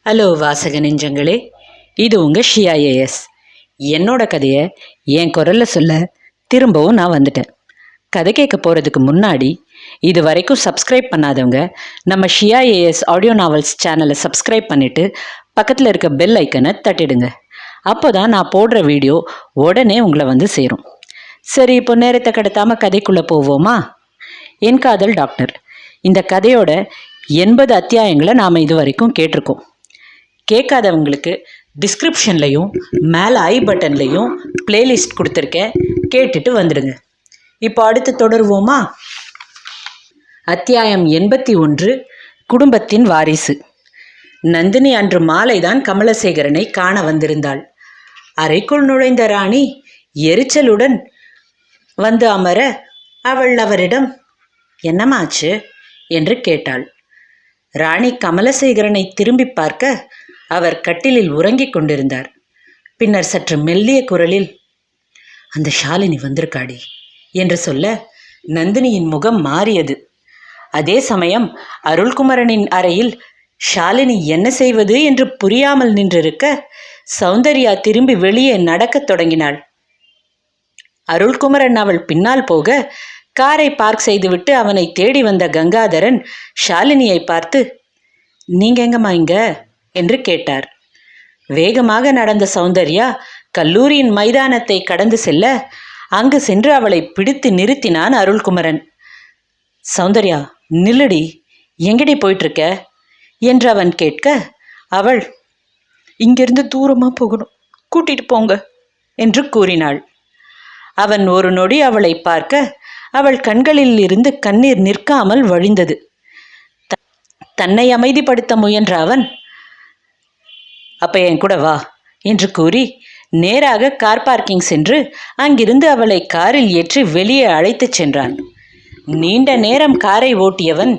Hello வாசக நெஞ்சங்களே, இது உங்கள் ஷியா ஏஎஸ். என்னோட கதையை என் குரலில் சொல்ல திரும்பவும் நான் வந்துட்டேன். கதை கேட்க போகிறதுக்கு முன்னாடி இது வரைக்கும் சப்ஸ்கிரைப் பண்ணாதவங்க நம்ம ஷியா ஏஎஸ் ஆடியோ நாவல்ஸ் சேனலை சப்ஸ்கிரைப் பண்ணிவிட்டு பக்கத்தில் இருக்க பெல் ஐக்கனை தட்டிடுங்க. அப்போ தான் நான் போடுற வீடியோ உடனே உங்களை வந்து சேரும். சரி, இப்போ நேரத்தை கடத்தாமல் கதைக்குள்ளே போவோமா? என் காதல் டாக்டர் இந்த கதையோட 80 அத்தியாயங்களை நாம் இது வரைக்கும் கேட்டிருக்கோம். கேட்காதவங்களுக்கு டிஸ்கிரிப்ஷன்லையும் மேலே ஐ பட்டன்லையும் பிளேலிஸ்ட் கொடுத்துருக்கேன், கேட்டுட்டு வந்துடுங்க. இப்போ அடுத்து தொடருவோமா? அத்தியாயம் 81, குடும்பத்தின் வாரிசு. நந்தினி அன்று மாலைதான் கமலசேகரனை காண வந்திருந்தாள். அறைக்குள் நுழைந்த ராணி எரிச்சலுடன் வந்து அமர அவள் அவரிடம் என்னமாச்சு என்று கேட்டாள். ராணி கமலசேகரனை திரும்பி பார்க்க அவர் கட்டிலில் உறங்கிக் கொண்டிருந்தார். பின்னர் சற்று மெல்லிய குரலில், அந்த ஷாலினி வந்திருக்காடி என்று சொல்ல நந்தினியின் முகம் மாறியது. அதே சமயம் அருள்குமரனின் அறையில் ஷாலினி என்ன செய்வது என்று புரியாமல் நின்றிருக்க சௌந்தர்யா திரும்பி வெளியே நடக்கத் தொடங்கினாள். அருள்குமரன் அவள் பின்னால் போக காரை பார்க் செய்துவிட்டு அவனை தேடி வந்த கங்காதரன் ஷாலினியை பார்த்து, நீங்க எங்கம்மா இங்க என்று கேட்டார். வேகமாக நடந்த சௌந்தர்யா கல்லூரியின் மைதானத்தை கடந்து செல்ல அங்கு சென்று அவளை பிடித்து நிறுத்தினான் அருள்குமரன். சௌந்தர்யா, நில்லுடி, எங்கடி போயிட்டுருக்க என்று அவன் கேட்க அவள், இங்கிருந்து தூரமாக போகணும், கூட்டிட்டு போங்க என்று கூறினாள். அவன் ஒரு நொடி அவளை பார்க்க அவள் கண்களில் இருந்து கண்ணீர் நிற்காமல் வழிந்தது. தன்னை அமைதிப்படுத்த முயன்ற அவன், அப்ப என் கூட வா என்று கூறி நேராக கார் பார்க்கிங் சென்று அங்கிருந்து அவளை காரில் ஏற்றி வெளியே அழைத்துச் சென்றான். நீண்ட நேரம் காரை ஓட்டியவன்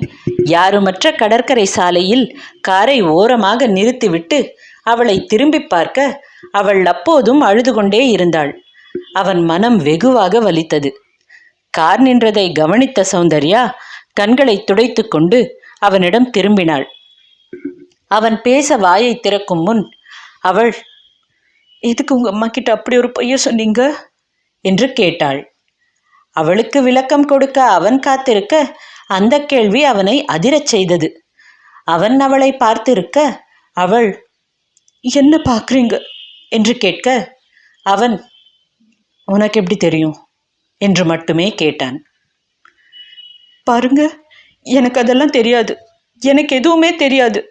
யாருமற்ற கடற்கரை சாலையில் காரை ஓரமாக நிறுத்திவிட்டு அவளை திரும்பி பார்க்க அவள் அப்போதும் அழுது கொண்டே இருந்தாள். அவன் மனம் வெகுவாக வலித்தது. கார் நின்றதை கவனித்த சௌந்தர்யா கண்களை துடைத்து கொண்டு அவனிடம் திரும்பினாள். அவன் பேச வாயை திறக்கும் முன் அவள், எதுக்கு உங்க அம்மா கிட்ட அப்படி ஒரு பொய்ய சொன்னீங்க என்று கேட்டாள். அவளுக்கு விளக்கம் கொடுக்க அவன் காத்திருக்க அந்த கேள்வி அவனை அதிரச் செய்தது. அவன் அவளை பார்த்திருக்க அவள், என்ன பார்க்குறீங்க என்று கேட்க அவன், உனக்கு எப்படி தெரியும் என்று மட்டுமே கேட்டான். பாருங்க, எனக்கு அதெல்லாம் தெரியாது, எனக்கு எதுவுமே தெரியாது.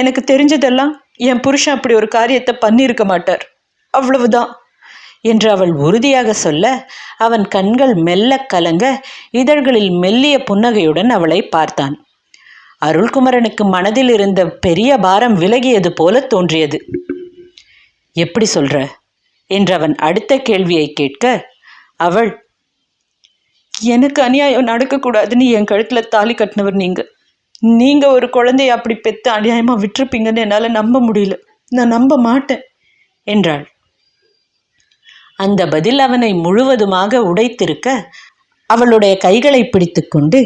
எனக்கு தெரிஞ்சதெல்லாம் என் புருஷன் அப்படி ஒரு காரியத்தை பண்ணியிருக்க மாட்டார், அவ்வளவுதான் என்று அவள் உறுதியாக சொல்ல அவன் கண்கள் மெல்ல கலங்க இதழ்களில் மெல்லிய புன்னகையுடன் அவளை பார்த்தான். அருள்குமரனுக்கு மனதில் இருந்த பெரிய பாரம் விலகியது போல தோன்றியது. எப்படி சொல்ற என்று அவன் அடுத்த கேள்வியை கேட்க அவள், எனக்கு அநியாயம் நடக்கக்கூடாதுன்னு என் கழுத்தில் தாலி கட்டினவர் நீங்க ஒரு குழந்தைய அப்படி பெற்று அநியாயமாக விட்டுருப்பீங்கன்னு என்னால் நம்ப முடியல, நான் நம்ப மாட்டேன் என்றாள். அந்த பதில் அவனை முழுவதுமாக உடைத்திருக்க அவளுடைய கைகளை பிடித்து கொண்டு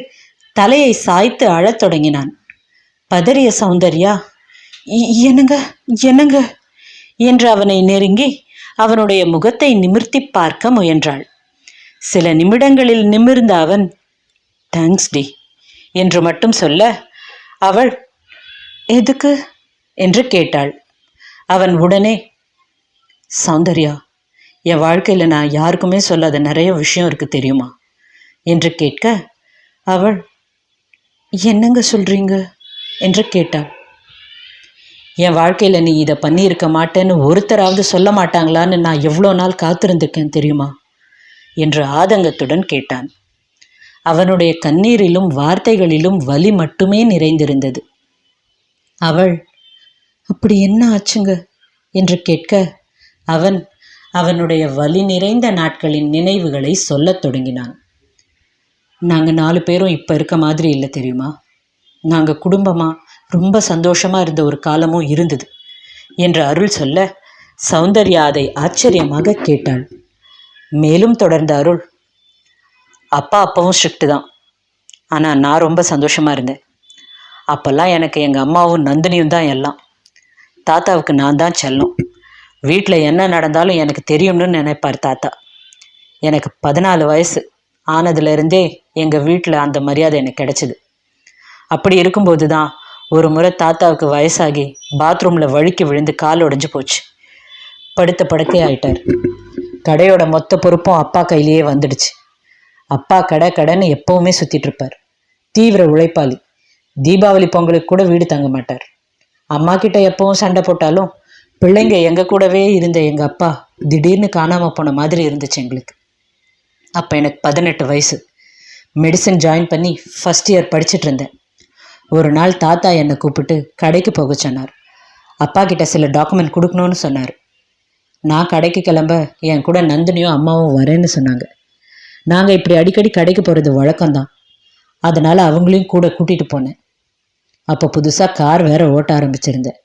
தலையை சாய்த்து அழத் தொடங்கினான். பதறிய சௌந்தர்யா, என்னங்க என்னங்க என்று அவனை நெருங்கி அவனுடைய முகத்தை நிமிர்த்தி பார்க்க முயன்றாள். சில நிமிடங்களில் நிமிர்ந்த அவன், தேங்க்ஸ் டி என்று மட்டும் சொல்ல அவள், எதுக்கு என்று கேட்டாள். அவன் உடனே, சௌந்தர்யா, என் வாழ்க்கையில் நான் யாருக்குமே சொல்லாத நிறைய விஷயம் இருக்கு தெரியுமா என்று கேட்க அவள், என்னங்க சொல்றீங்க என்று கேட்டாள். என் வாழ்க்கையில் நீ இதை பண்ணியிருக்க மாட்டேன்னு ஒருத்தராவது சொல்ல மாட்டாங்களான்னு நான் எவ்வளோ நாள் காத்திருந்திருக்கேன் தெரியுமா என்று ஆதங்கத்துடன் கேட்டான். அவனுடைய கண்ணீரிலும் வார்த்தைகளிலும் வலி மட்டுமே நிறைந்திருந்தது. அவள், அப்படி என்ன ஆச்சுங்க என்று கேட்க அவன் அவனுடைய வலி நிறைந்த நாட்களின் நினைவுகளை சொல்லத் தொடங்கினான். நாங்கள் 4 பேரும் இப்போ இருக்க மாதிரி இல்லை தெரியுமா, நாங்கள் குடும்பமாக ரொம்ப சந்தோஷமாக இருந்த ஒரு காலமும் இருந்தது என்று அருள் சொல்ல சௌந்தர்யா அதை ஆச்சரியமாக கேட்டாள். மேலும் தொடர்ந்த அருள், அப்பவும் ஸ்ட்ரிக்ட்டு தான், ஆனால் நான் ரொம்ப சந்தோஷமாக இருந்தேன். அப்போல்லாம் எனக்கு எங்கள் அம்மாவும் நந்தினியும் தான் எல்லாம். தாத்தாவுக்கு நான் தான் செல்லம். வீட்டில் என்ன நடந்தாலும் எனக்கு தெரியும்னு நினைப்பார் தாத்தா. எனக்கு 14 வயசு ஆனதுலேருந்தே எங்கள் வீட்டில் அந்த மரியாதை எனக்கு கிடைச்சிது. அப்படி இருக்கும்போது தான் ஒரு முறை தாத்தாவுக்கு வயசாகி பாத்ரூமில் வழுக்கி விழுந்து கால் உடைஞ்சு போச்சு. படுத்த படுக்கை ஆயிட்டார். கடையோட மொத்த பொறுப்பும் அப்பா கையிலேயே வந்துடுச்சு. அப்பா கடைன்னு எப்பவுமே சுற்றிட்டு இருப்பார். தீவிர உழைப்பாளி. தீபாவளி பொங்கலுக்கு கூட வீடு தங்க மாட்டார். அம்மா கிட்ட எப்பவும் சண்டை போட்டாலும் பிள்ளைங்க எங்கள் கூடவே இருந்த எங்கள் அப்பா திடீர்னு காணாமல் போன மாதிரி இருந்துச்சு எங்களுக்கு. அப்போ எனக்கு 18 வயசு. மெடிசன் ஜாயின் பண்ணி ஃபஸ்ட் இயர் படிச்சுட்டு இருந்தேன். ஒரு நாள் தாத்தா என்னை கூப்பிட்டு கடைக்கு போக சொன்னார். அப்பா கிட்ட சில டாக்குமெண்ட் கொடுக்கணும்னு சொன்னார். நான் கடைக்கு கிளம்ப என் கூட நந்தினியும் அம்மாவும் வரேன்னு சொன்னாங்க. நாங்கள் இப்படி அடிக்கடி கடைக்கு போகிறது வழக்கம்தான். அதனால் அவங்களையும் கூட கூட்டிகிட்டு போனேன். அப்போ புதுசாக கார் வேற ஓட்ட ஆரம்பிச்சிருந்தேன்.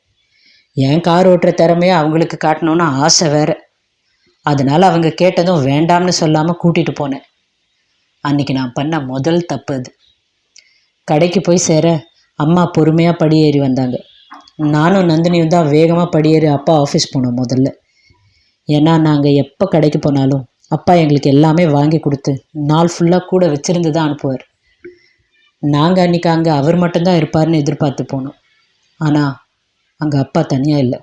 என் கார் ஓட்டுற திறமையை அவங்களுக்கு காட்டணும்னு ஆசை வேற. அதனால் அவங்க கேட்டதும் வேண்டாம்னு சொல்லாமல் கூட்டிகிட்டு போனேன். அன்றைக்கி நான் பண்ண முதல் தப்பு அது. கடைக்கு போய் சேர அம்மா பொறுமையாக படியேறி வந்தாங்க. நானும் நந்தினியும் தான் வேகமாக படியேறி அப்பா ஆஃபீஸ் போனோம் முதல்ல. ஏன்னா நாங்கள் எப்போ கடைக்கு போனாலும் அப்பா எங்களுக்கு எல்லாமே வாங்கி கொடுத்து நாள் ஃபுல்லாக கூட வச்சுருந்து தான் அனுப்புவார். நாங்கள் அன்றைக்கி அங்கே அவர் மட்டும்தான் இருப்பார்னு எதிர்பார்த்து போனோம். ஆனால் அங்கே அப்பா தனியாக இல்லை.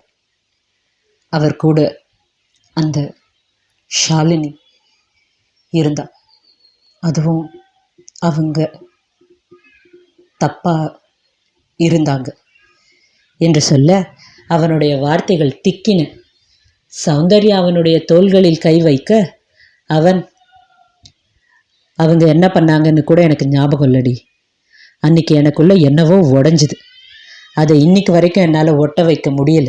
அவர் கூட அந்த ஷாலினி இருந்தா. அதுவும் அவங்க தப்பா இருந்தாங்க என்று சொல்ல அவனுடைய வார்த்தைகள் திக்கின. சௌந்தர்யா அவனுடைய தோள்களில் கை வைக்க அவங்க என்ன பண்ணாங்கன்னு கூட எனக்கு ஞாபகம் இல்லடி. அன்னைக்கு எனக்குள்ள என்னவோ உடஞ்சுது. அதை இன்னைக்கு வரைக்கும் என்னால் ஒட்ட வைக்க முடியல.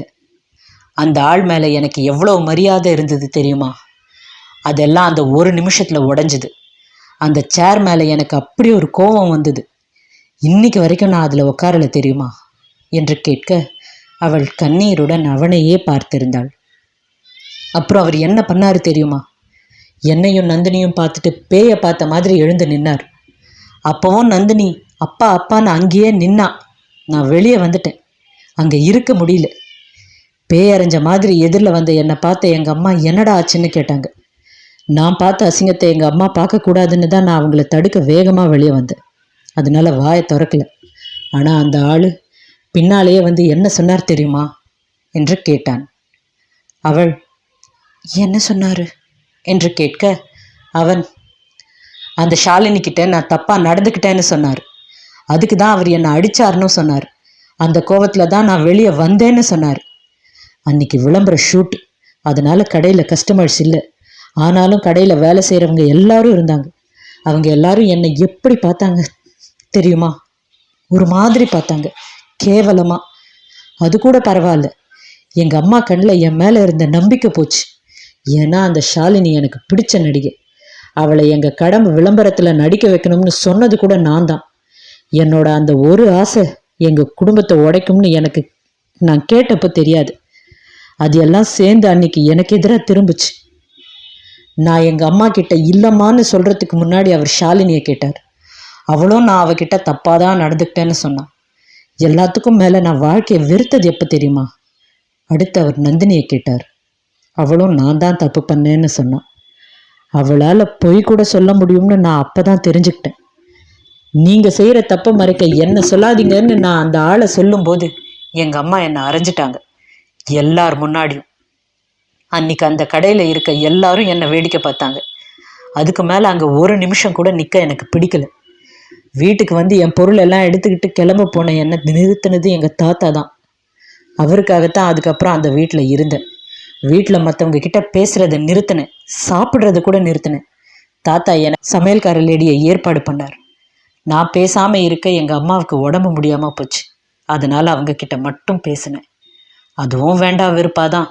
அந்த ஆள் மேலே எனக்கு எவ்வளோ மரியாதை இருந்தது தெரியுமா? அதெல்லாம் அந்த ஒரு நிமிஷத்தில் உடஞ்சுது. அந்த சேர் மேலே எனக்கு அப்படி ஒரு கோபம் வந்தது. இன்னைக்கு வரைக்கும் நான் அதில் உட்காரல தெரியுமா என்று கேட்க அவள் கண்ணீருடன் அவனையே பார்த்திருந்தாள். அப்புறம் அவர் என்ன பண்ணாரு தெரியுமா? என்னையும் நந்தினியும் பார்த்துட்டு பேயை பார்த்த மாதிரி எழுந்து நின்னார். அப்போவும் நந்தினி அப்பா அப்பான்னு அங்கேயே நின்னா. நான் வெளியே வந்துட்டேன். அங்கே இருக்க முடியல. பேயறைஞ்ச மாதிரி எதிரில் வந்த என்னை பார்த்த எங்கள் அம்மா என்னடா ஆச்சுன்னு கேட்டாங்க. நான் பார்த்த அசிங்கத்தை எங்கள் அம்மா பார்க்கக்கூடாதுன்னு தான் நான் அவங்கள தடுக்க வேகமாக வெளியே வந்தேன். அதனால வாயை திறக்கல. ஆனால் அந்த ஆள் பின்னாலேயே வந்து என்ன சொன்னார் தெரியுமா என்று கேட்டான். அவள் என்ன சொன்னார் என்று கேட்க அவன் அந்த ஷாலினி கிட்ட நான் தப்பாக நடந்துக்கிட்டேன்னு சொன்னார். அதுக்கு தான் அவர் என்னை அடித்தார்னு சொன்னார். அந்த கோவத்தில் தான் நான் வெளியே வந்தேன்னு சொன்னார். அன்னைக்கு விளம்பர ஷூட். அதனால் கடையில் கஸ்டமர்ஸ் இல்லை. ஆனாலும் கடையில் வேலை செய்கிறவங்க எல்லாரும் இருந்தாங்க. அவங்க எல்லாரும் என்னை எப்படி பார்த்தாங்க தெரியுமா? ஒரு மாதிரி பார்த்தாங்க, கேவலமாக. அது கூட பரவாயில்ல. எங்கள் அம்மா கண்ணில் என் மேலே இருந்த நம்பிக்கை போச்சு. ஏன்னா அந்த ஷாலினி எனக்கு பிடிச்ச நடிகை. அவளை எங்கள் கடமை விளம்பரத்தில் நடிக்க வைக்கணும்னு சொன்னது கூட நான் தான். என்னோட அந்த ஒரு ஆசை எங்கள் குடும்பத்தை உடைக்கும்னு எனக்கு நான் கேட்டப்போ தெரியாது. அது எல்லாம் சேர்ந்து அன்னைக்கு எனக்கு எதிராக திரும்பிச்சு. நான் எங்கள் அம்மா கிட்ட இல்லம்மான்னு சொல்கிறதுக்கு முன்னாடி அவர் ஷாலினியை கேட்டார். அவளும் நான் அவகிட்ட தப்பாக தான் நடந்துக்கிட்டேன்னு சொன்னான். எல்லாத்துக்கும் மேலே நான் வாழ்க்கையை வெறுத்தது எப்போ தெரியுமா? அடுத்து அவர் நந்தினியை கேட்டார். அவளும் நான் தான் தப்பு பண்ணேன்னு சொன்னான். அவளால் பொய் கூட சொல்ல முடியும்னு நான் அப்போ தான் தெரிஞ்சுக்கிட்டேன். நீங்கள் செய்கிற தப்பை மறைக்க என்ன சொல்லாதீங்கன்னு நான் அந்த ஆளை சொல்லும்போது எங்கள் அம்மா என்னை அரைஞ்சிட்டாங்க, எல்லார் முன்னாடியும். அன்னைக்கு அந்த கடையில் இருக்க எல்லாரும் என்னை வேடிக்கை பார்த்தாங்க. அதுக்கு மேலே அங்கே ஒரு நிமிஷம் கூட நிற்க எனக்கு பிடிக்கல. வீட்டுக்கு வந்து என் பொருள் எல்லாம் எடுத்துக்கிட்டு கிளம்ப போன என்னை நிறுத்தினது எங்கள் தாத்தா தான். அவருக்காகத்தான் அதுக்கப்புறம் அந்த வீட்டில் இருந்தேன். வீட்டில் மற்றவங்க கிட்ட பேசுகிறத நிறுத்தினேன், சாப்பிட்றது கூட நிறுத்தினேன். தாத்தா என்னை சமையல்கார லேடியை ஏற்பாடு பண்ணார். நான் பேசாமல் இருக்க எங்கள் அம்மாவுக்கு உடம்பு முடியாமல் போச்சு. அதனால் அவங்க கிட்ட மட்டும் பேசினேன். அதுவும் வேண்டாம் வெறுப்பாதான்.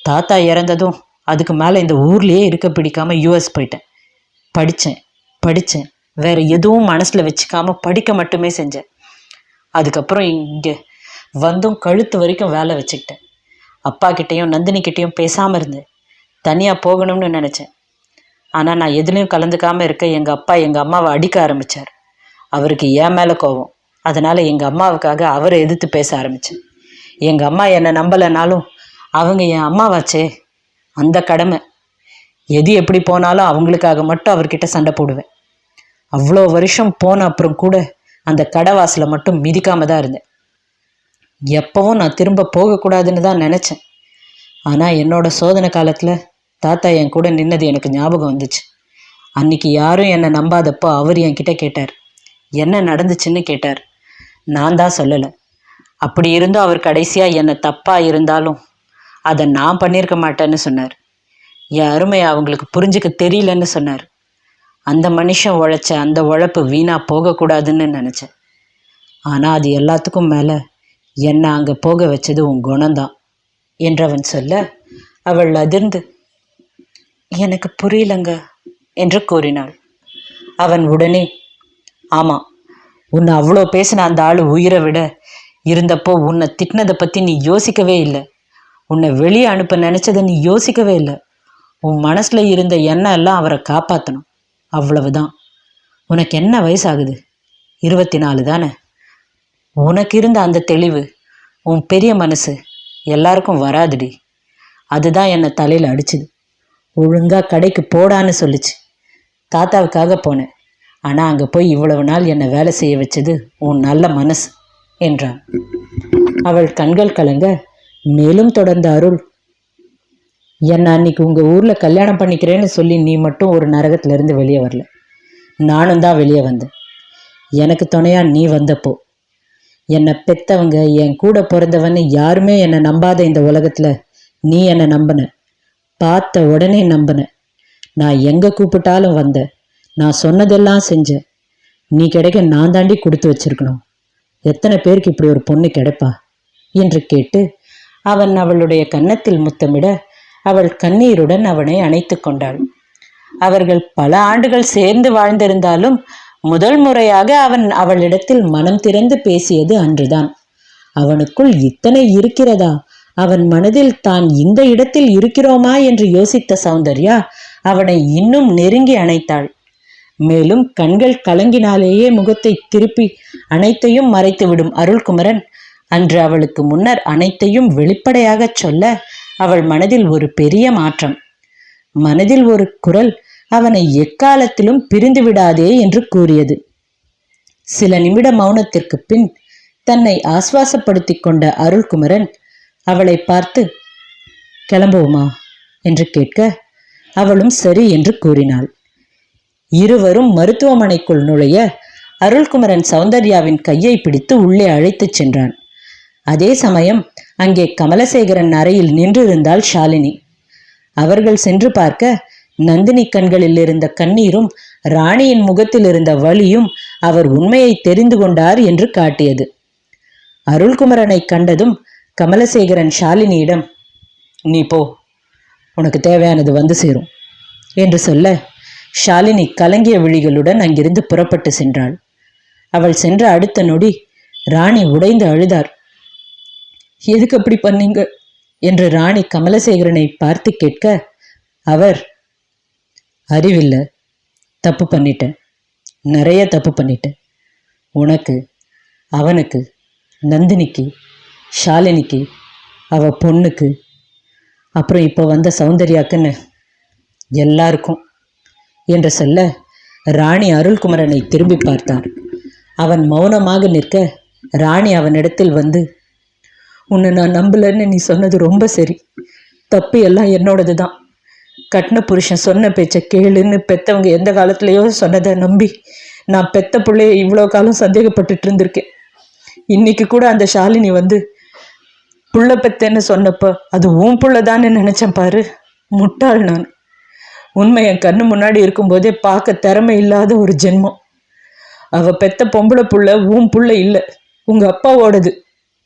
தாத்தா இறந்ததும் அதுக்கு மேலே இந்த ஊர்லேயே இருக்க பிடிக்காமல் யூஎஸ் போயிட்டேன். படித்தேன். வேறு எதுவும் மனசில் வச்சுக்காமல் படிக்க மட்டுமே செஞ்சேன். அதுக்கப்புறம் இங்கே வந்தும் கழுத்து வரைக்கும் வேலை வச்சுக்கிட்டேன். அப்பா கிட்டேயும் நந்தினி கிட்டேயும் பேசாமல் இருந்தேன். தனியாக போகணும்னு நினச்சேன். ஆனால் நான் எதுலேயும் கலந்துக்காமல் இருக்க எங்கள் அப்பா எங்கள் அம்மாவை அடிக்க ஆரம்பித்தார். அவருக்கு என் மேலே கோபம். அதனால் எங்கள் அம்மாவுக்காக அவரை எதிர்த்து பேச ஆரம்பித்தேன். எங்கள் அம்மா என்னை நம்பலைனாலும் அவங்க என் அம்மாவாச்சே, அந்த கடமை. எது எப்படி போனாலும் அவங்களுக்காக மட்டும் அவர்கிட்ட சண்டை போடுவேன். அவ்வளோ வருஷம் போன அப்புறம் கூட அந்த கடைவாசலை மட்டும் மிதிக்காம தான் இருந்தேன். எப்பவும் நான் திரும்ப போகக்கூடாதுன்னு தான் நினச்சேன். ஆனால் என்னோட சோதனை காலத்தில் தாத்தா என் கூட நின்னது எனக்கு ஞாபகம் வந்துச்சு. அன்னைக்கு யாரும் என்னை நம்பாதப்போ அவர் என்கிட்ட கேட்டார், என்ன நடந்துச்சுன்னு கேட்டார். நான் தான் சொல்லலை. அப்படி இருந்தும் அவர் கடைசியாக என்னை தப்பாக இருந்தாலும் அதை நான் பண்ணியிருக்க மாட்டேன்னு சொன்னார். என் அருமை அவங்களுக்கு புரிஞ்சுக்க தெரியலன்னு சொன்னார். அந்த மனுஷன் உழைச்ச அந்த உழைப்பு வீணாக போகக்கூடாதுன்னு நினச்சேன். ஆனால் அது எல்லாத்துக்கும் மேலே என்னை அங்கே போக வச்சது உன் குணம்தான் என்றவன் சொல்ல, அவள் அதிர்ந்து, எனக்கு புரியலங்க என்று கூறினாள். அவன் உடனே, ஆமாம், உன்னை அவ்வளோ பேசின அந்த ஆள் உயிரை விட இருந்தப்போ உன்னை திட்டினதை பற்றி நீ யோசிக்கவே இல்லை. உன்னை வெளியே அனுப்ப நினச்சதை நீ யோசிக்கவே இல்லை. உன் மனசில் இருந்த எண்ணம் எல்லாம் அவரை காப்பாற்றணும், அவ்வளவுதான். உனக்கு என்ன வயசாகுது? 24 தானே? உனக்கு இருந்த அந்த தெளிவு, உன் பெரிய மனசு எல்லாருக்கும் வராதுடி. அதுதான் என்னை தலையில் அடிச்சுது. ஒழுங்காக கடைக்கு போடான்னு சொல்லிச்சு. தாத்தாவுக்காக போனேன். ஆனால் அங்கே போய் இவ்வளவு நாள் என்னை வேலை செய்ய வச்சது உன் நல்ல மனசு என்றான். அவள் கண்கள் கலங்க மேலும் தொடர்ந்த அருள், என்னை அன்னைக்கு உங்கள் ஊரில் கல்யாணம் பண்ணிக்கிறேன்னு சொல்லி நீ மட்டும் ஒரு நரகத்திலேருந்து வெளியே வரல. நானும் தான் வெளியே வந்தேன். எனக்கு துணையாக நீ வந்தப்போ என்னை பெத்தவங்க, என் கூட பிறந்தவன்னு யாருமே என்னை நம்பாத இந்த உலகத்தில் நீ என்னை நம்பின. பார்த்த உடனே நம்பின. நான் எங்கே கூப்பிட்டாலும் வந்தேன். நான் சொன்னதெல்லாம் செஞ்சேன். நீ கிடைக்க நான் தாண்டி கொடுத்து வச்சிருக்கணும். எத்தனை பேருக்கு இப்படி ஒரு பொண்ணு கிடைப்பா என்று கேட்டு அவன் அவளுடைய கன்னத்தில் முத்தமிட அவள் கண்ணீருடன் அவனை அணைத்து கொண்டாள். அவர்கள் பல ஆண்டுகள் சேர்ந்து வாழ்ந்திருந்தாலும் முதல் முறையாக அவன் அவளிடத்தில் மனம் திறந்து பேசியது அன்றுதான். அவனுக்குள் இத்தனை இருக்கிறதா? அவன் மனதில் தான் இந்த இடத்தில் இருக்கிறோமா என்று யோசித்த சௌந்தர்யா அவனை இன்னும் நெருங்கி அணைத்தாள். மேலும் கண்கள் கலங்கினாலேயே முகத்தை திருப்பி அனைத்தையும் மறைத்துவிடும் அருள்குமரன் அன்று அவளுக்கு முன்னர் அனைத்தையும் வெளிப்படையாக சொல்ல அவள் மனதில் ஒரு பெரிய மாற்றம். மனதில் ஒரு குரல் அவனை எக்காலத்திலும் பிரிந்து விடாதே என்று கூறியது. சில நிமிட மௌனத்திற்கு பின் தன்னை ஆஸ்வாசப்படுத்தி கொண்ட அருள்குமரன் அவளை பார்த்து, கிளம்புவோமா என்று கேட்க அவளும் சரி என்று கூறினாள். இருவரும் மருத்துவமனைக்குள் நுழைய அருள்குமரன் சௌந்தர்யாவின் கையை பிடித்து உள்ளே அழைத்துச் சென்றான். அதே சமயம் அங்கே கமலசேகரன் அறையில் நின்றிருந்தாள் ஷாலினி. அவர்கள் சென்று பார்க்க நந்தினி கண்களில் இருந்த கண்ணீரும் ராணியின் முகத்தில் இருந்த வலியும் அவர் உண்மையை தெரிந்து கொண்டார் என்று காட்டியது. அருள்குமரனை கண்டதும் கமலசேகரன் ஷாலினியிடம், நீ போ, உனக்கு தேவையானது வந்து சேரும் என்று சொல்ல ஷாலினி கலங்கிய விழிகளுடன் அங்கிருந்து புறப்பட்டு சென்றாள். அவள் சென்ற அடுத்த நொடி ராணி உடைந்து அழுதார். எதுக்கு அப்படி பண்ணீங்க என்று ராணி கமலசேகரனை பார்த்து கேட்க அவர், அறிவில்லை, தப்பு பண்ணிட்டேன், நிறைய தப்பு பண்ணிட்டேன். உனக்கு, அவனுக்கு, நந்தினிக்கு, ஷாலினிக்கு, அவ பொண்ணுக்கு, அப்புறம் இப்போ வந்த சௌந்தர்யாக்குன்னு எல்லாருக்கும் என்று சொல்ல ராணி அருள்குமரனை திரும்பி பார்த்தார். அவன் மௌனமாக நிற்க ராணி அவனிடத்தில் வந்து, உன்னை நான் நம்பலன்னு நீ சொன்னது ரொம்ப சரி. தப்பு எல்லாம் என்னோடது தான். கட்டின புருஷன் சொன்ன பேச்சை கேளுன்னு பெத்தவங்க எந்த காலத்துலேயோ சொன்னதை நம்பி நான் பெத்த பிள்ளைய இவ்வளோ காலம் சந்தேகப்பட்டுட்டு இருந்திருக்கேன். இன்னைக்கு கூட அந்த ஷாலினி வந்து புள்ள பெத்தேன்னு சொன்னப்போ அது உன் புள்ளதான்னு நினச்சேன் பாரு. முட்டாள் நான். உண்மை என் கண்ணு முன்னாடி இருக்கும்போதே பார்க்க திறமை இல்லாத ஒரு ஜென்மம். அவ பெத்த பொம்பளை புள்ள உன் புள்ள இல்லை, உங்க அப்பாவோடது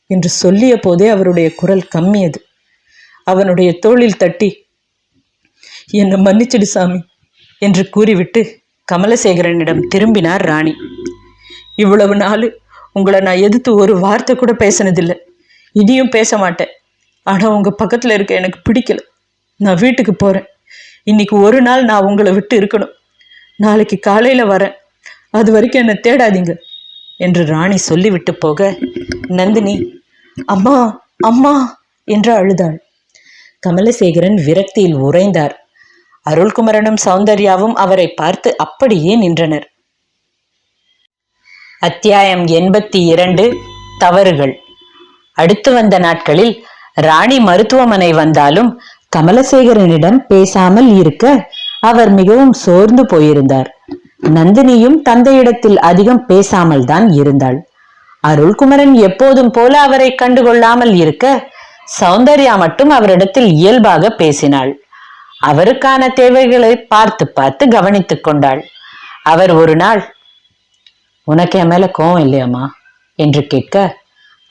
என்று சொல்லிய போதே அவருடைய குரல் கம்மியது. அவனுடைய தோளில் தட்டி, என்னை மன்னிச்சிடு சாமி என்று கூறிவிட்டு கமலசேகரனிடம் திரும்பினார் ராணி. இவ்வளவு நாள் உங்களை நான் எதிர்த்து ஒரு வார்த்தை கூட பேசினதில்லை, இனியும் பேச மாட்டேன். ஆனால் உங்கள் பக்கத்தில் இருக்க எனக்கு பிடிக்கல. நான் வீட்டுக்கு போகிறேன். இன்னைக்கு ஒரு நாள் நான் உங்களை விட்டு இருக்கணும். நாளைக்கு காலையில் வரேன். அது வரைக்கும் என்னை தேடாதீங்க என்று ராணி சொல்லிவிட்டு போக நந்தினி, அம்மா அம்மா என்று அழுதாள். கமலசேகரன் விரக்தியில் உறைந்தார். அருள்குமரனும் சௌந்தர்யாவும் அவரை பார்த்து அப்படியே நின்றனர். அத்தியாயம் 82 தவறுகள். அடுத்து வந்த நாட்களில் ராணி மருத்துவமனை வந்தாலும் கமலசேகரனிடம் பேசாமல் இருக்க அவர் மிகவும் சோர்ந்து போயிருந்தார். நந்தினியும் தந்தையிடத்தில் அதிகம் பேசாமல் தான் இருந்தாள். அருள்குமரன் எப்போதும் போல அவரை கண்டுகொள்ளாமல் இருக்க சௌந்தர்யா மட்டும் அவரிடத்தில் இயல்பாக பேசினாள். அவருக்கான தேவைகளை பார்த்து பார்த்து கவனித்துக் கொண்டாள். அவர் ஒரு நாள், உனக்கு என் மேல கோவம் இல்லையாம்மா என்று கேட்க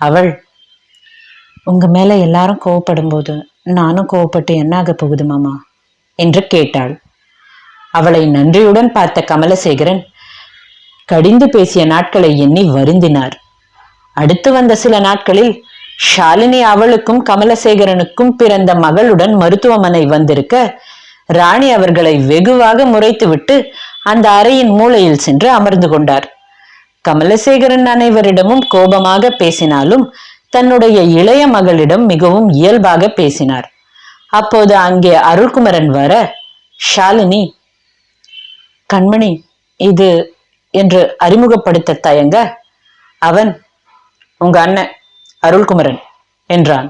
அவள், உங்க மேல எல்லாரும் கோவப்படும் போது நானும் கோவப்பட்டு என்னாக போகுது மாமா என்று கேட்டாள். அவளை நன்றியுடன் பார்த்த கமலசேகரன் கடிந்து பேசிய நாட்களை எண்ணி வருந்தினார். அடுத்து வந்த சில நாட்களில் ஷாலினி அவளுக்கும் கமலசேகரனுக்கும் பிறந்த மகளுடன் மருத்துவமனை வந்திருக்க ராணி அவர்களை வெகுவாக முறைத்துவிட்டு அந்த அறையின் மூலையில் சென்று அமர்ந்து கொண்டார். கமலசேகரன் அனைவரிடமும் கோபமாக பேசினாலும் தன்னுடைய இளைய மகளிடம் மிகவும் இயல்பாக பேசினார். அப்போது அங்கே அருள்குமரன் வர, ஷாலினி, கண்மணி இது என்று அறிமுகப்படுத்த தயங்க அவன், உங்க அண்ணன் அருள்குமரன் என்றான்.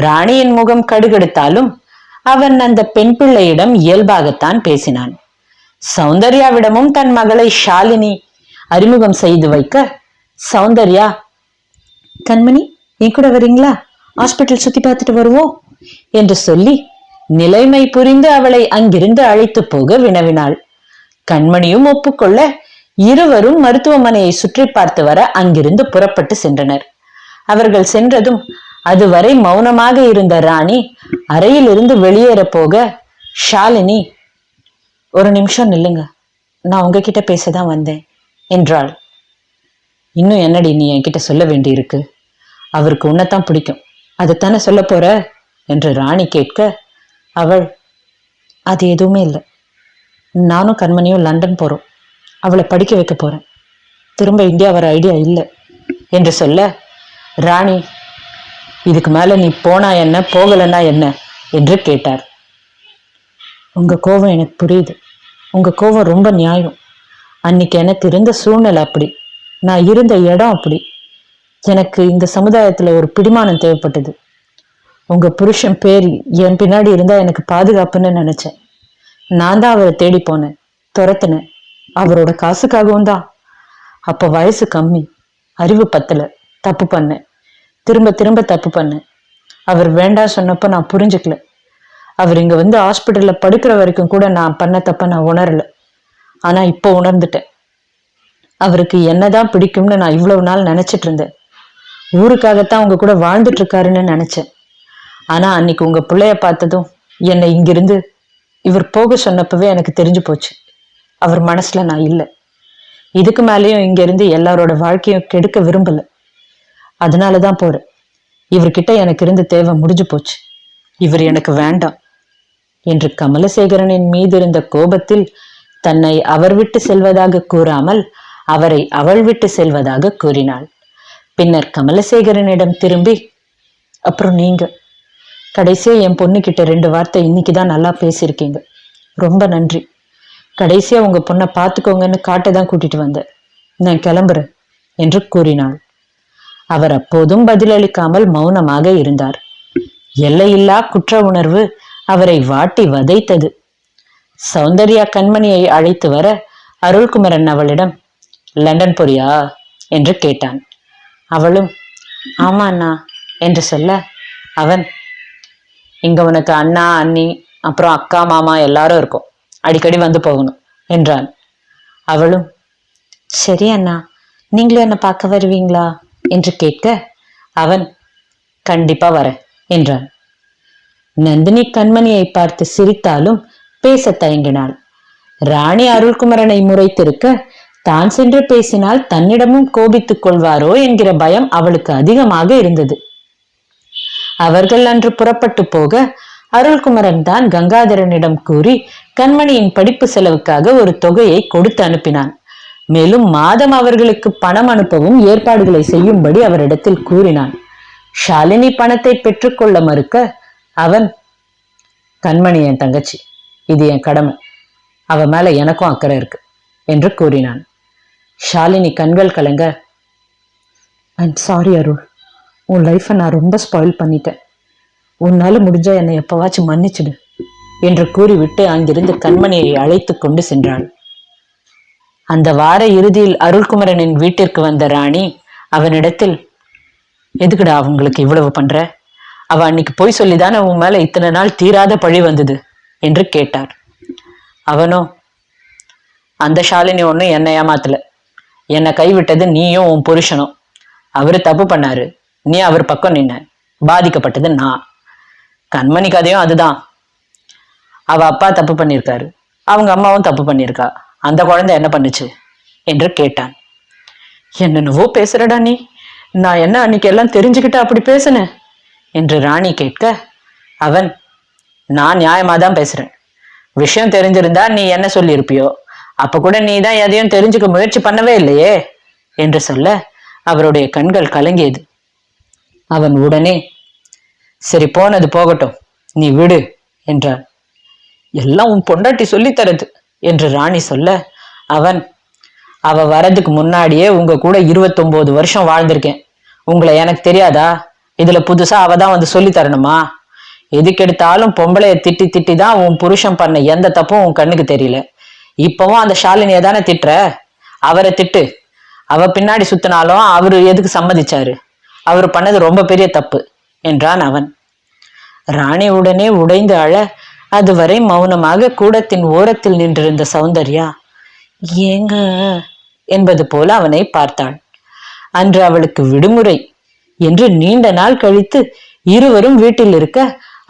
ராணியின் முகம் கடுகெடுத்தாலும் அவன் அந்த பெண் பிள்ளையிடம் இயல்பாகத்தான் பேசினான். சௌந்தர்யாவிடமும் தன் மகளை ஷாலினி அறிமுகம் செய்து வைக்க சௌந்தர்யா, கண்மணி என் கூட வரீங்களா, ஹாஸ்பிட்டல் சுத்தி பார்த்துட்டு வருவோம் என்று சொல்லி நிலைமை புரிந்து அவளை அங்கிருந்து அழைத்து போக வினவினாள். கண்மணியும் ஒப்புக்கொள்ள இருவரும் மருத்துவமனையை சுற்றி பார்த்து வர அங்கிருந்து புறப்பட்டு சென்றனர். அவர்கள் சென்றதும் அதுவரை மௌனமாக இருந்த ராணி அறையில் இருந்து வெளியேற போக, ஷாலினி, ஒரு நிமிஷம் நில்லுங்க, நான் உங்ககிட்ட பேசதான் வந்தேன் என்றாள். இன்னும் என்னடி நீ என்கிட்ட சொல்ல வேண்டி இருக்கு? அவருக்கு உன்னைத்தான் பிடிக்கும், அதைத்தானே சொல்ல போற என்று ராணி கேட்க அவள், அது எதுவுமே இல்லை, நானும் கண்மணியும் லண்டன் போறோம், அவளை படிக்க வைக்க போறேன், திரும்ப இந்தியா வர ஐடியா இல்லை என்று சொல்ல ராணி, இதுக்கு மேல நீ போனா என்ன போகலன்னா என்ன என்று கேட்டார். உங்க கோபம் எனக்கு புரியுது, உங்க கோபம் ரொம்ப நியாயம். அன்னைக்கு எனக்கு இருந்த சூழ்நிலை அப்படி, நான் இருந்த இடம் அப்படி. எனக்கு இந்த சமுதாயத்துல ஒரு பிடிமானம் தேவைப்பட்டது. உங்க புருஷன் பேர் என் பின்னாடி இருந்தா எனக்கு பாதுகாப்புன்னு நினைச்சேன். நான் தான் அவரை தேடி போனேன், துரத்துனேன், அவரோட காசுக்காகவும் தான். அப்ப வயசு கம்மி, அறிவு பத்தல, தப்பு பண்ணேன், திரும்ப திரும்ப தப்பு பண்ணேன். அவர் வேண்டாம் சொன்னப்ப நான் புரிஞ்சுக்கல. அவர் இங்க வந்து ஹாஸ்பிட்டல்ல படுக்கிற வரைக்கும் கூட நான் பண்ண தப்ப நான் உணரல. ஆனா இப்போ உணர்ந்துட்டேன். அவருக்கு என்னதான் பிடிக்கும்னு நான் இவ்வளவு நாள் நினைச்சிட்டு இருந்தேன். ஊருக்காகத்தான் உங்க கூட வாழ்ந்துட்டு இருக்காருன்னு நினைச்சேன். ஆனா அன்னைக்கு உங்க பிள்ளைய பார்த்ததும் என்னை இங்கிருந்து இவர் போக சொன்னப்பவே எனக்கு தெரிஞ்சு போச்சு, அவர் மனசுல நான் இல்லை. இதுக்கு மேலேயும் இங்க இருந்து எல்லாரோட வாழ்க்கையும் கெடுக்க விரும்பல, அதனாலதான் போறேன். இவர்கிட்ட எனக்கு இருந்த தேவை முடிஞ்சு போச்சு, இவர் எனக்கு வேண்டாம் என்று கமலசேகரனின் மீது இருந்த கோபத்தில் தன்னை அவர் விட்டு செல்வதாக கூறாமல் அவரை அவள் விட்டு செல்வதாக கூறினாள். பின்னர் கமலசேகரனிடம் திரும்பி, அப்புறம் நீங்க கடைசியா என் பொண்ணு கிட்ட 2 வார்த்தை இன்னைக்குதான் நல்லா பேசியிருக்கீங்க, ரொம்ப நன்றி. கடைசியா உங்க பொண்ணை பார்த்துக்கோங்கன்னு காட்டதான் கூட்டிட்டு வந்தேன், நான் கிளம்புறேன் என்று கூறினாள். அவர் அப்போதும் பதிலளிக்காமல் மௌனமாக இருந்தார். எல்லையில்லா குற்ற உணர்வு அவரை வாட்டி வதைத்தது. சௌந்தர்யா கண்மணியை அழைத்து வர அருள்குமரன் அவளிடம், லண்டன் போறியா என்று கேட்டான். அவளும் ஆமா அண்ணா என்று சொல்ல அவன், இங்க உனக்கு அண்ணா அண்ணி அப்புறம் அக்கா மாமா எல்லாரும் இருக்கும், அடிக்கடி வந்து போகணும் என்றான். அவளும் சரி அண்ணா, நீங்களும் என்ன பார்க்க வருவீங்களா என்று கேட்க அவன் கண்டிப்பா வர என்றான். நந்தினி கண்மணியை பார்த்து சிரித்தாலும் பேச தயங்கினாள். ராணி அருள்குமரனை முறைத்திருக்க தான் சென்று பேசினால் தன்னிடமும் கோபித்துக் கொள்வாரோ என்கிற பயம் அவளுக்கு அதிகமாக இருந்தது. அவர்கள் அன்று புறப்பட்டு போக அருள்குமரன் தான் கங்காதரனிடம் கூறி கண்மணியின் படிப்பு செலவுக்காக ஒரு தொகையை கொடுத்து அனுப்பினான். மேலும் மாதம் அவர்களுக்கு பணம் அனுப்பவும் ஏற்பாடுகளை செய்யும்படி அவரிடத்தில் கூறினான். ஷாலினி பணத்தை பெற்றுக்கொள்ள மறுக்க அவன், கண்மணி என் தங்கச்சி, இது என் கடமை, அவ மேல எனக்கும் அக்கறை இருக்கு என்று கூறினான். ஷாலினி கண்கள் கலங்க, ஐம் சாரி அருள், உன் லைஃப்பை நான் ரொம்ப ஸ்பாயில் பண்ணிட்டேன், உன்னால முடிஞ்சா என்னை எப்பவாச்சும் மன்னிச்சிடு என்று கூறிவிட்டு அங்கிருந்து கண்மணியை அழைத்து கொண்டு சென்றாள். அந்த வார இறுதியில் அருள்குமரனின் வீட்டிற்கு வந்த ராணி அவனிடத்தில், எதுக்குடா அவங்களுக்கு இவ்வளவு பண்ற, அவ அன்னைக்கு போய் சொல்லிதானே உன் மேல இத்தனை நாள் தீராத பழி வந்தது என்று கேட்டார். அவனோ, அந்த ஷாலினி ஒன்னும் என்னை ஏமாத்தல, என்னை கைவிட்டது நீயும் உன் புருஷனும், அவரு தப்பு பண்ணாரு, நீ அவர் பக்கம் நின்ன, பாதிக்கப்பட்டது நான். கண்மணி கதையும் அதுதான், அவ அப்பா தப்பு பண்ணியிருக்காரு, அவங்க அம்மாவும் தப்பு பண்ணியிருக்கா, அந்த குழந்தை என்ன பண்ணுச்சு என்று கேட்டான். என்னென்னவோ பேசுறடா நீ, நான் என்ன அன்னைக்கு எல்லாம் தெரிஞ்சுக்கிட்ட அப்படி பேசுனேன் என்று ராணி கேட்க அவன், நான் நியாயமா தான் பேசுறேன், விஷயம் தெரிஞ்சிருந்தா நீ என்ன சொல்லியிருப்பியோ, அப்ப கூட நீ தான் எதையும் தெரிஞ்சுக்க முயற்சி பண்ணவே இல்லையே என்று சொல்ல அவருடைய கண்கள் கலங்கியது. அவன் உடனே, சரி போனது போகட்டும், நீ விடு என்றான். எல்லாம் உன் பொண்டாட்டி சொல்லித்தரது என்று ராணி சொல்ல அவன், அவ வரதுக்கு முன்னாடியே உங்க கூட 29 வருஷம் வாழ்ந்திருக்கேன், உங்களை எனக்கு தெரியாதா, இதுல புதுசா அவ தான் வந்து சொல்லி தரணுமா, எதுக்கெடுத்தாலும் பொம்பளைய திட்டி திட்டி தான் உன் புருஷன் பண்ண எந்த தப்பும் உன் கண்ணுக்கு தெரியல, இப்பவும் அந்த ஷாலினியை தானே திட்டுற, அவரை திட்டு, அவ பின்னாடி சுத்தினாலும் அவரு எதுக்கு சம்மதிச்சாரு, அவரு பண்ணது ரொம்ப பெரிய தப்பு என்றான் அவன். ராணி உடனே உடைந்து அழ, அதுவரை மௌனமாக கூடத்தின் ஓரத்தில் நின்றிருந்த சௌந்தர்யா ஏங்க என்பது போல அவனை பார்த்தாள். அன்று அவளுக்கு விடுமுறை என்று நீண்ட நாள் கழித்து இருவரும் வீட்டில் இருக்க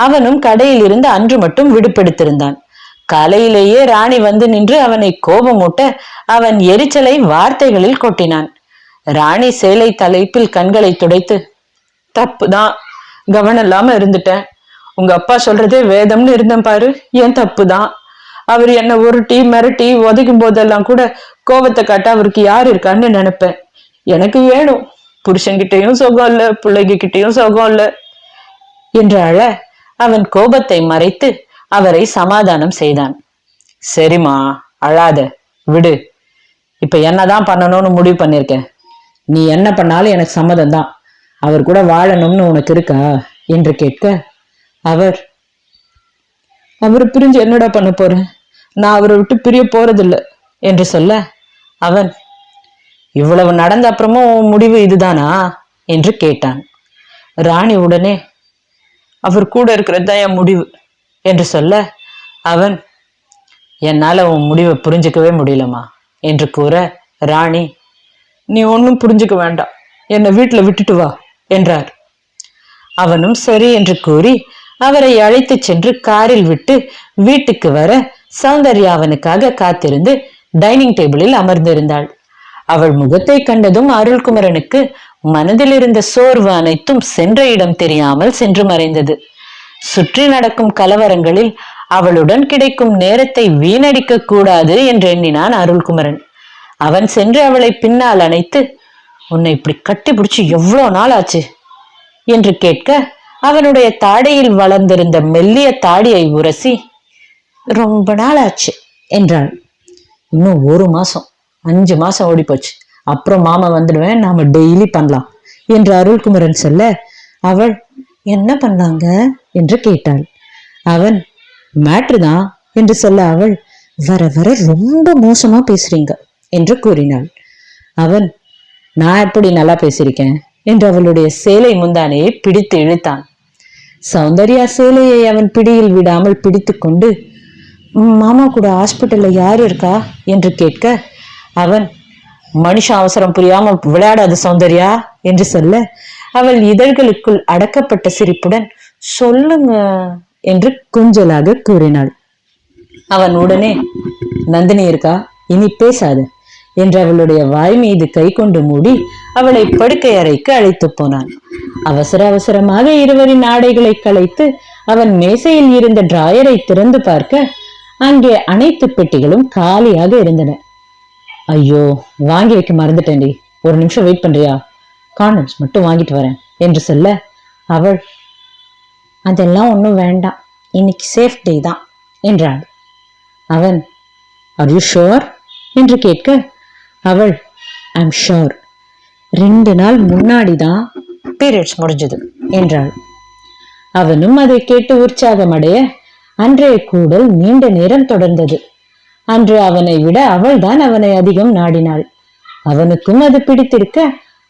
அவனும் கடையில் இருந்து அன்று மட்டும் விடுபெடுத்திருந்தான். காலையிலேயே ராணி வந்து நின்று அவனை கோபமூட்ட அவன் எரிச்சலை வார்த்தைகளில் கொட்டினான். ராணி சேலை தலைப்பில் கண்களை துடைத்து, தப்புதான், கவனம் இல்லாம இருந்துட்டேன், உங்க அப்பா சொல்றதே வேதம்னு இருந்தேன் பாரு, என் தப்புதான், அவர் என்ன உருட்டி மிரட்டி உதைக்கும் போதெல்லாம் கூட கோபத்தை காட்ட அவருக்கு யார் இருக்கான்னு நினைப்பேன், எனக்கு வேணும், புருஷன்கிட்டையும் சுகம் இல்ல, பிள்ளைகிட்டையும் சுகம் இல்ல என்று அழ அவன் கோபத்தை மறைத்து அவரை சமாதானம் செய்தான். சரிம்மா அழாத, விடு, இப்ப என்னதான் பண்ணணும்னு முடிவு பண்ணிருக்கேன், நீ என்ன பண்ணாலும் எனக்கு சம்மதம் தான், அவர் கூட வாழணும்னு உனக்கு இருக்கா என்று கேட்க அவர் பிரிஞ்சு என்னடா பண்ண போறேன், நான் அவரை விட்டு பிரிய போறதில்லை என்று சொல்ல அவன், இவ்வளவு நடந்த அப்புறமும் முடிவு இதுதானா என்று கேட்டான். ராணி உடனே, அவர் கூட இருக்கிறது தான் என் முடிவு என்று சொல்ல அவன், என்னால உன் முடிவை புரிஞ்சுக்கவே முடியலம்மா என்று கூற ராணி, நீ ஒன்னும் புரிஞ்சுக்க வேண்டாம், என்னை வீட்டுல விட்டுட்டு வா என்றார். அவனும் சரி என்று கூறி அவரை அழைத்து சென்று காரில் விட்டு வீட்டுக்கு வர சௌந்தர்யா அவனுக்காக காத்திருந்து டைனிங் டேபிளில் அமர்ந்திருந்தாள். அவள் முகத்தை கண்டதும் அருள்குமரனுக்கு மனதில் இருந்த சோர்வு அனைத்தும் சென்ற இடம் தெரியாமல் சென்று மறைந்தது. சுற்றி நடக்கும் கலவரங்களில் அவளுடன் கிடைக்கும் நேரத்தை வீணடிக்க கூடாது என்று எண்ணினான் அருள்குமரன். அவன் சென்று அவளை பின்னால் அணைத்து, உன்னை இப்படி கட்டி பிடிச்சு எவ்வளோ நாள் ஆச்சு என்று கேட்க அவனுடைய தாடையில் வளர்ந்திருந்த மெல்லிய தாடியை உரசி, ரொம்ப நாள் ஆச்சு என்றாள். இன்னும் 1 மாசம் 5 மாசம் ஓடி போச்சு, அப்புறம் மாமா வந்துடுவேன், நாம டெய்லி பண்ணலாம் என்று அருள்குமரன் சொல்ல அவள், என்ன பண்ணாங்க என்று கேட்டாள். அவன், மேட்ரு தான் என்று சொல்ல அவள், வர வர ரொம்ப மோசமா பேசுறீங்க என்று கூறினாள். அவன், நான் எப்படி நல்லா பேசியிருக்கேன் என்று அவளுடைய சேலை முந்தானையை பிடித்து இழுத்தான். சௌந்தர்யா சேலையை அவன் பிடியில் விடாமல் பிடித்து கொண்டு, மாமா கூட ஹாஸ்பிட்டல்ல யாரு இருக்கா என்று கேட்க அவன், மனுஷன் அவசரம் புரியாம விளையாடாத சௌந்தர்யா என்று சொல்ல அவள் இதழ்களுக்குள் அடக்கப்பட்ட சிரிப்புடன், சொல்லுங்க என்று குஞ்சலாக கூறினாள். அவன் உடனே, நந்தினி இருக்கா, இனி பேசாத என்று அவளுடைய வாய் மீது கை கொண்டு மூடி அவளை படுக்கை அறைக்கு அழைத்து போனான். அவசர அவசரமாக இருவரின் ஆடைகளை களைத்து அவன் மேசையில் இருந்த டிராயரை திறந்து பார்க்க அங்கே அனைத்து பெட்டிகளும் காலியாக இருந்தன. ஐயோ, வாங்கி வைக்க மறந்துட்டேன்டி, ஒரு நிமிஷம் வெயிட் பண்றியா, காண்டம்ஸ் மட்டும் வாங்கிட்டு வரேன் என்று சொல்ல அவள், அதெல்லாம் ஒன்றும் வேண்டாம், இன்னைக்கு சேஃப் டே தான் என்றாள். அவன், ஆர் யூ ஷோர் என்று கேட்க, அவள், ஐ எம் ஷோர், 2 நாள் முன்னாடிதான் பீரியட்ஸ் முடிஞ்சது என்றாள். அவனும் அதை கேட்டு உற்சாகமடைய அன்றைய கூடல் நீண்ட நேரம் தொடர்ந்தது. அன்று அவனை விட அவள்தான் அவனை அதிகம் நாடினாள். அவனுக்கும் அது பிடித்திருக்க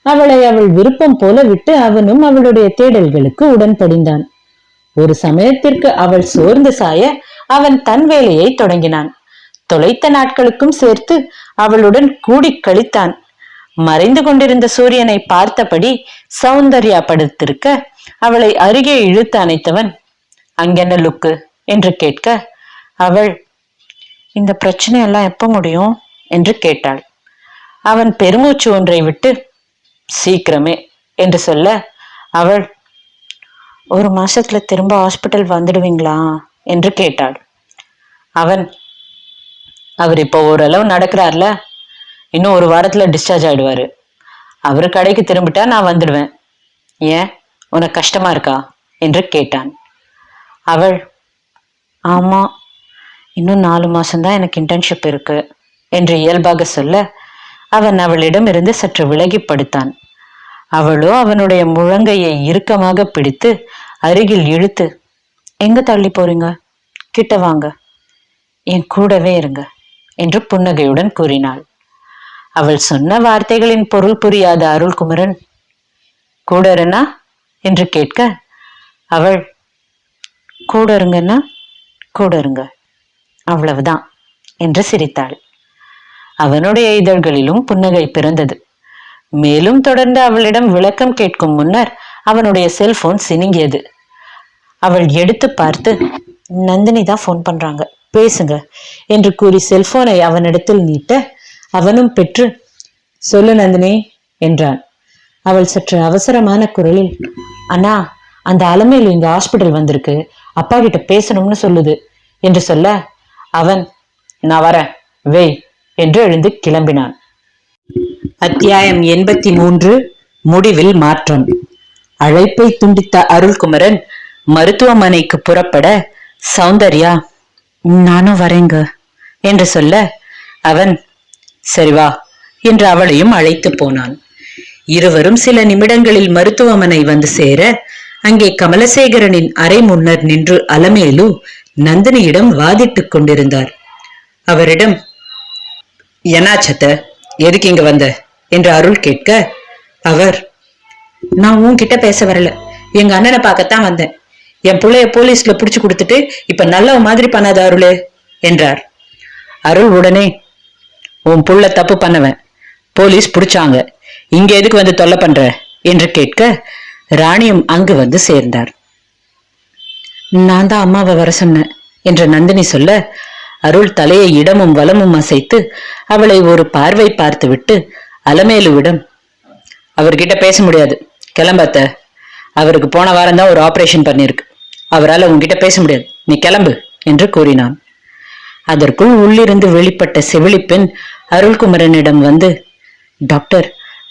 அவளை அவள் விருப்பம் போல விட்டு அவனும் அவளுடைய தேடல்களுக்கு உடன்படிந்தான். ஒரு சமயத்திற்கு அவள் சோர்ந்து சாய அவன் தன் வேலையை தொடங்கினான். தொலைத்த நாட்களுக்கும் சேர்த்து அவளுடன் கூடி கழித்தான். மறைந்து கொண்டிருந்த சூரியனை பார்த்தபடி சௌந்தர்யா படுத்திருக்க அவளை அருகே இழுத்து அணைத்தவன், அங்கென்ன லுக்கு என்று கேட்க, அவள், இந்த பிரச்சனையெல்லாம் எப்ப முடியும் என்று கேட்டாள். அவன் பெருமூச்சு ஒன்றை விட்டு, சீக்கிரமே என்று சொல்ல, அவள், 1 மாசத்துல திரும்ப ஹாஸ்பிட்டல் வந்துடுவீங்களா என்று கேட்டாள். அவன், அவர் இப்போ ஓரளவு நடக்கிறார்ல, இன்னும் 1 வாரத்துல டிஸ்சார்ஜ் ஆயிடுவாரு. அவரு கடைக்கு திரும்பிட்டா நான் வந்துடுவேன். ஏன், உனக்கு கஷ்டமா இருக்கா என்று கேட்டான். அவள், ஆமா, இன்னும் 4 மாசம்தான் எனக்கு இன்டர்ன்ஷிப் இருக்கு என்று இயல்பாக சொல்ல அவன் அவளிடம் இருந்து சற்று விலகி படுத்தான். அவளோ அவனுடைய முழங்கையை இறுக்கமாக பிடித்து அருகில் இழுத்து, எங்க தள்ளி போறீங்க, கிட்ட வாங்க, என் கூடவே இருங்க என்று புன்னகையுடன் கூறினாள். அவள் சொன்ன வார்த்தைகளின் பொருள் புரியாத அருள்குமரன், கூட இருனா என்று கேட்க, அவள், கூட இருங்கன்னா கூட இருங்க, அவ்வளவுதான் என்று சிரித்தாள். அவனுடைய இதழ்களிலும் புன்னகை பிறந்தது. மேலும் தொடர்ந்து அவளிடம் விளக்கம் கேட்கும் முன்னர் அவனுடைய செல்போன் சினுங்கியது. அவள் எடுத்து பார்த்து, நந்தினி தான் போன் பண்றாங்க, பேசுங்க என்று கூறி செல்போனை அவனிடத்தில் நீட்ட அவனும் பெற்று, சொல்லு நந்தினி என்றான். அவள் சற்று அவசரமான குரலில், அண்ணா, அந்த அலமையில் இங்க ஹாஸ்பிட்டல் வந்திருக்கு, அப்பா கிட்ட பேசணும்னு சொல்லுது என்று சொல்ல அவன், நான் வரேன், வை என்று எழுந்து கிளம்பினான். அத்தியாயம் 83. முடிவில் மாற்றம். அழைப்பை துண்டித்த அருள்குமரன் மருத்துவமனைக்கு புறப்பட சௌந்தர்யா, நானும் வரேங்க என்று சொல்ல அவன், சரி வா என்று அவளையும் அழைத்து போனான். இருவரும் சில நிமிடங்களில் மருத்துவமனை வந்து சேர அங்கே கமலசேகரனின் அறை முன்னர் நின்று அலமேலு நந்தினியிடம் வாதிட்டுக் கொண்டிருந்தார். அவரிடம், என்னாச்சத்த, எதுக்கு இங்க வந்த என்று அருள் கேட்க, அவர், நான் உன்கிட்ட பேச வரல, எங்க அண்ணனை பார்க்கத்தான் வந்தேன். என் பிள்ளைய போலீஸ்ல புடிச்சு கொடுத்துட்டு இப்ப நல்ல மாதிரி பண்ணாத அருளே என்றார். அருள் உடனே, உன் புள்ள தப்பு பண்ணவன், போலீஸ் புடிச்சாங்க, இங்க எதுக்கு வந்து தொல்லை பண்ற என்று கேட்க ராணியும் அங்கு வந்து சேர்ந்தார். நான் தான் அம்மாவை வர சொன்னேன் என்று நந்தினி சொல்ல அருள் தலையை இடமும் வலமும் அசைத்து அவளை ஒரு பார்வை பார்த்து விட்டு அலமேலுவிடம், அவர்கிட்ட பேச முடியாது, கிளம்பத்த, அவருக்கு போன வாரம் தான் ஒரு ஆபரேஷன் பண்ணிருக்கு, அவரால் உன்கிட்ட பேச முடியாது, நீ கிளம்பு என்று கூறினான். அதற்குள் உள்ளிருந்து வெளிப்பட்ட செவிலிப்பெண் அருள்குமரனிடம் வந்து, டாக்டர்,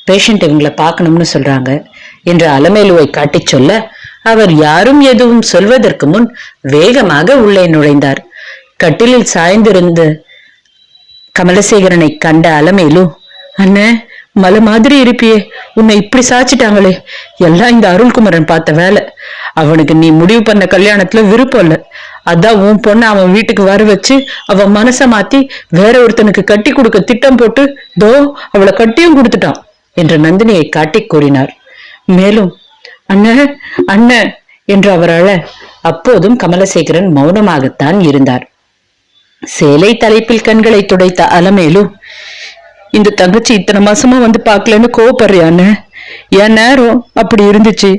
பேஷண்ட் இவங்களை பார்க்கணும்னு சொல்றாங்க என்று அலமேலுவை காட்டி சொல்ல அவர் யாரும் எதுவும் சொல்வதற்கு முன் வேகமாக உள்ளே நுழைந்தார். கட்டிலில் சாய்ந்திருந்த கமலசேகரனை கண்ட அலமேலு, அண்ணே, மலை மாதிரி இருப்பியே, உன்னை இப்படி சாச்சிட்டாங்களே, எல்லாம் இந்த அருள்குமரன் பார்த்த வேலை. அவனுக்கு நீ முடிவு பண்ண கல்யாணத்துல விருப்பம் இல்ல, அதான் உன் பொண்ணு அவன் வீட்டுக்கு வர வச்சு அவன் மனசை மாத்தி வேற ஒருத்தனுக்கு கட்டி கொடுக்க திட்டம் போட்டு தோ அவளை கட்டியும் கொடுத்துட்டான் என்று நந்தினியை காட்டி கூறினார். மேலும், அண்ணன் அண்ணன் என்று அவர் அழ அப்போதும் கமலசேகரன் மௌனமாகத்தான் இருந்தார். சேலை தலைப்பில் கண்களை துடைத்த அலமேலு, இந்த தங்கச்சி இத்தனை மாசமா வந்து பாக்கலன்னு கோவப்படுறியான்னு, என் நேரம் அப்படி இருந்துச்சு.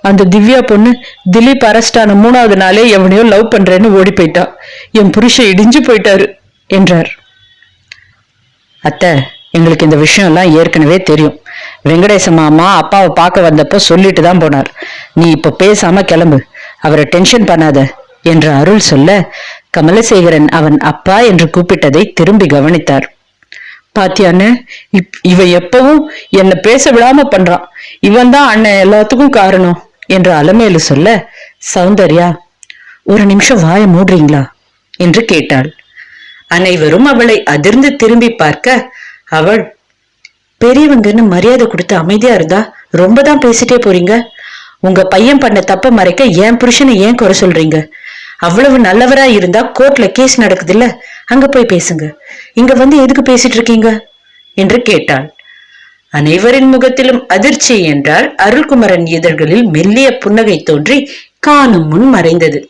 அந்த திவ்யா பொண்ணு திலீப் அரெஸ்டான 3வது நாளே எவனையோ லவ் பண்றேன்னு ஓடி போயிட்டா, என் புருஷன் இடிஞ்சு போயிட்டாரு என்றார். அத்தை, எங்களுக்கு இந்த விஷயம் எல்லாம் ஏற்கனவே தெரியும். வெங்கடேச மாமா அப்பாவை பார்க்க வந்தப்போ சொல்லிட்டு தான் போனார். நீ இப்ப பேசாம கிளம்பு, அவரை டென்ஷன் பண்ணாத என்று அருள் சொல்ல கமலசேகரன் அவன் அப்பா என்று கூப்பிட்டதை திரும்பி கவனித்தார். பாத்தியான்னு, இவ எப்பவும் என்ன பேச விடாம பண்றான், இவன் தான் அண்ணன் எல்லாத்துக்கும் காரணம் என்று அலமேலு சொல்ல, சௌந்தர்யா ஒரு நிமிஷம் வாயை மூடுறீங்களா என்று கேட்டாள். அனைவரும் அவளை அதிர்ந்து திரும்பி பார்க்க அவள், பெரியவங்கன்னு மரியாதை கொடுத்து அமைதியா இருந்தா ரொம்ப தான் பேசிட்டே போறீங்க. உங்க பையன் பண்ண தப்ப மறைக்க என் புருஷனை ஏன் குறை சொல்றீங்க? அவ்வளவு நல்லவரா இருந்தா கோர்ட்ல கேஸ் நடக்குது இல்ல, அங்க போய் பேசுங்க. இங்க வந்து எதுக்கு பேசிட்டு இருக்கீங்க என்று கேட்டாள். அனைவரின் முகத்திலும் அதிர்ச்சி என்றால் அருள்குமரன் இதழ்களில் மெல்லிய புன்னகை தோன்றி காணும் முன் மறைந்தது.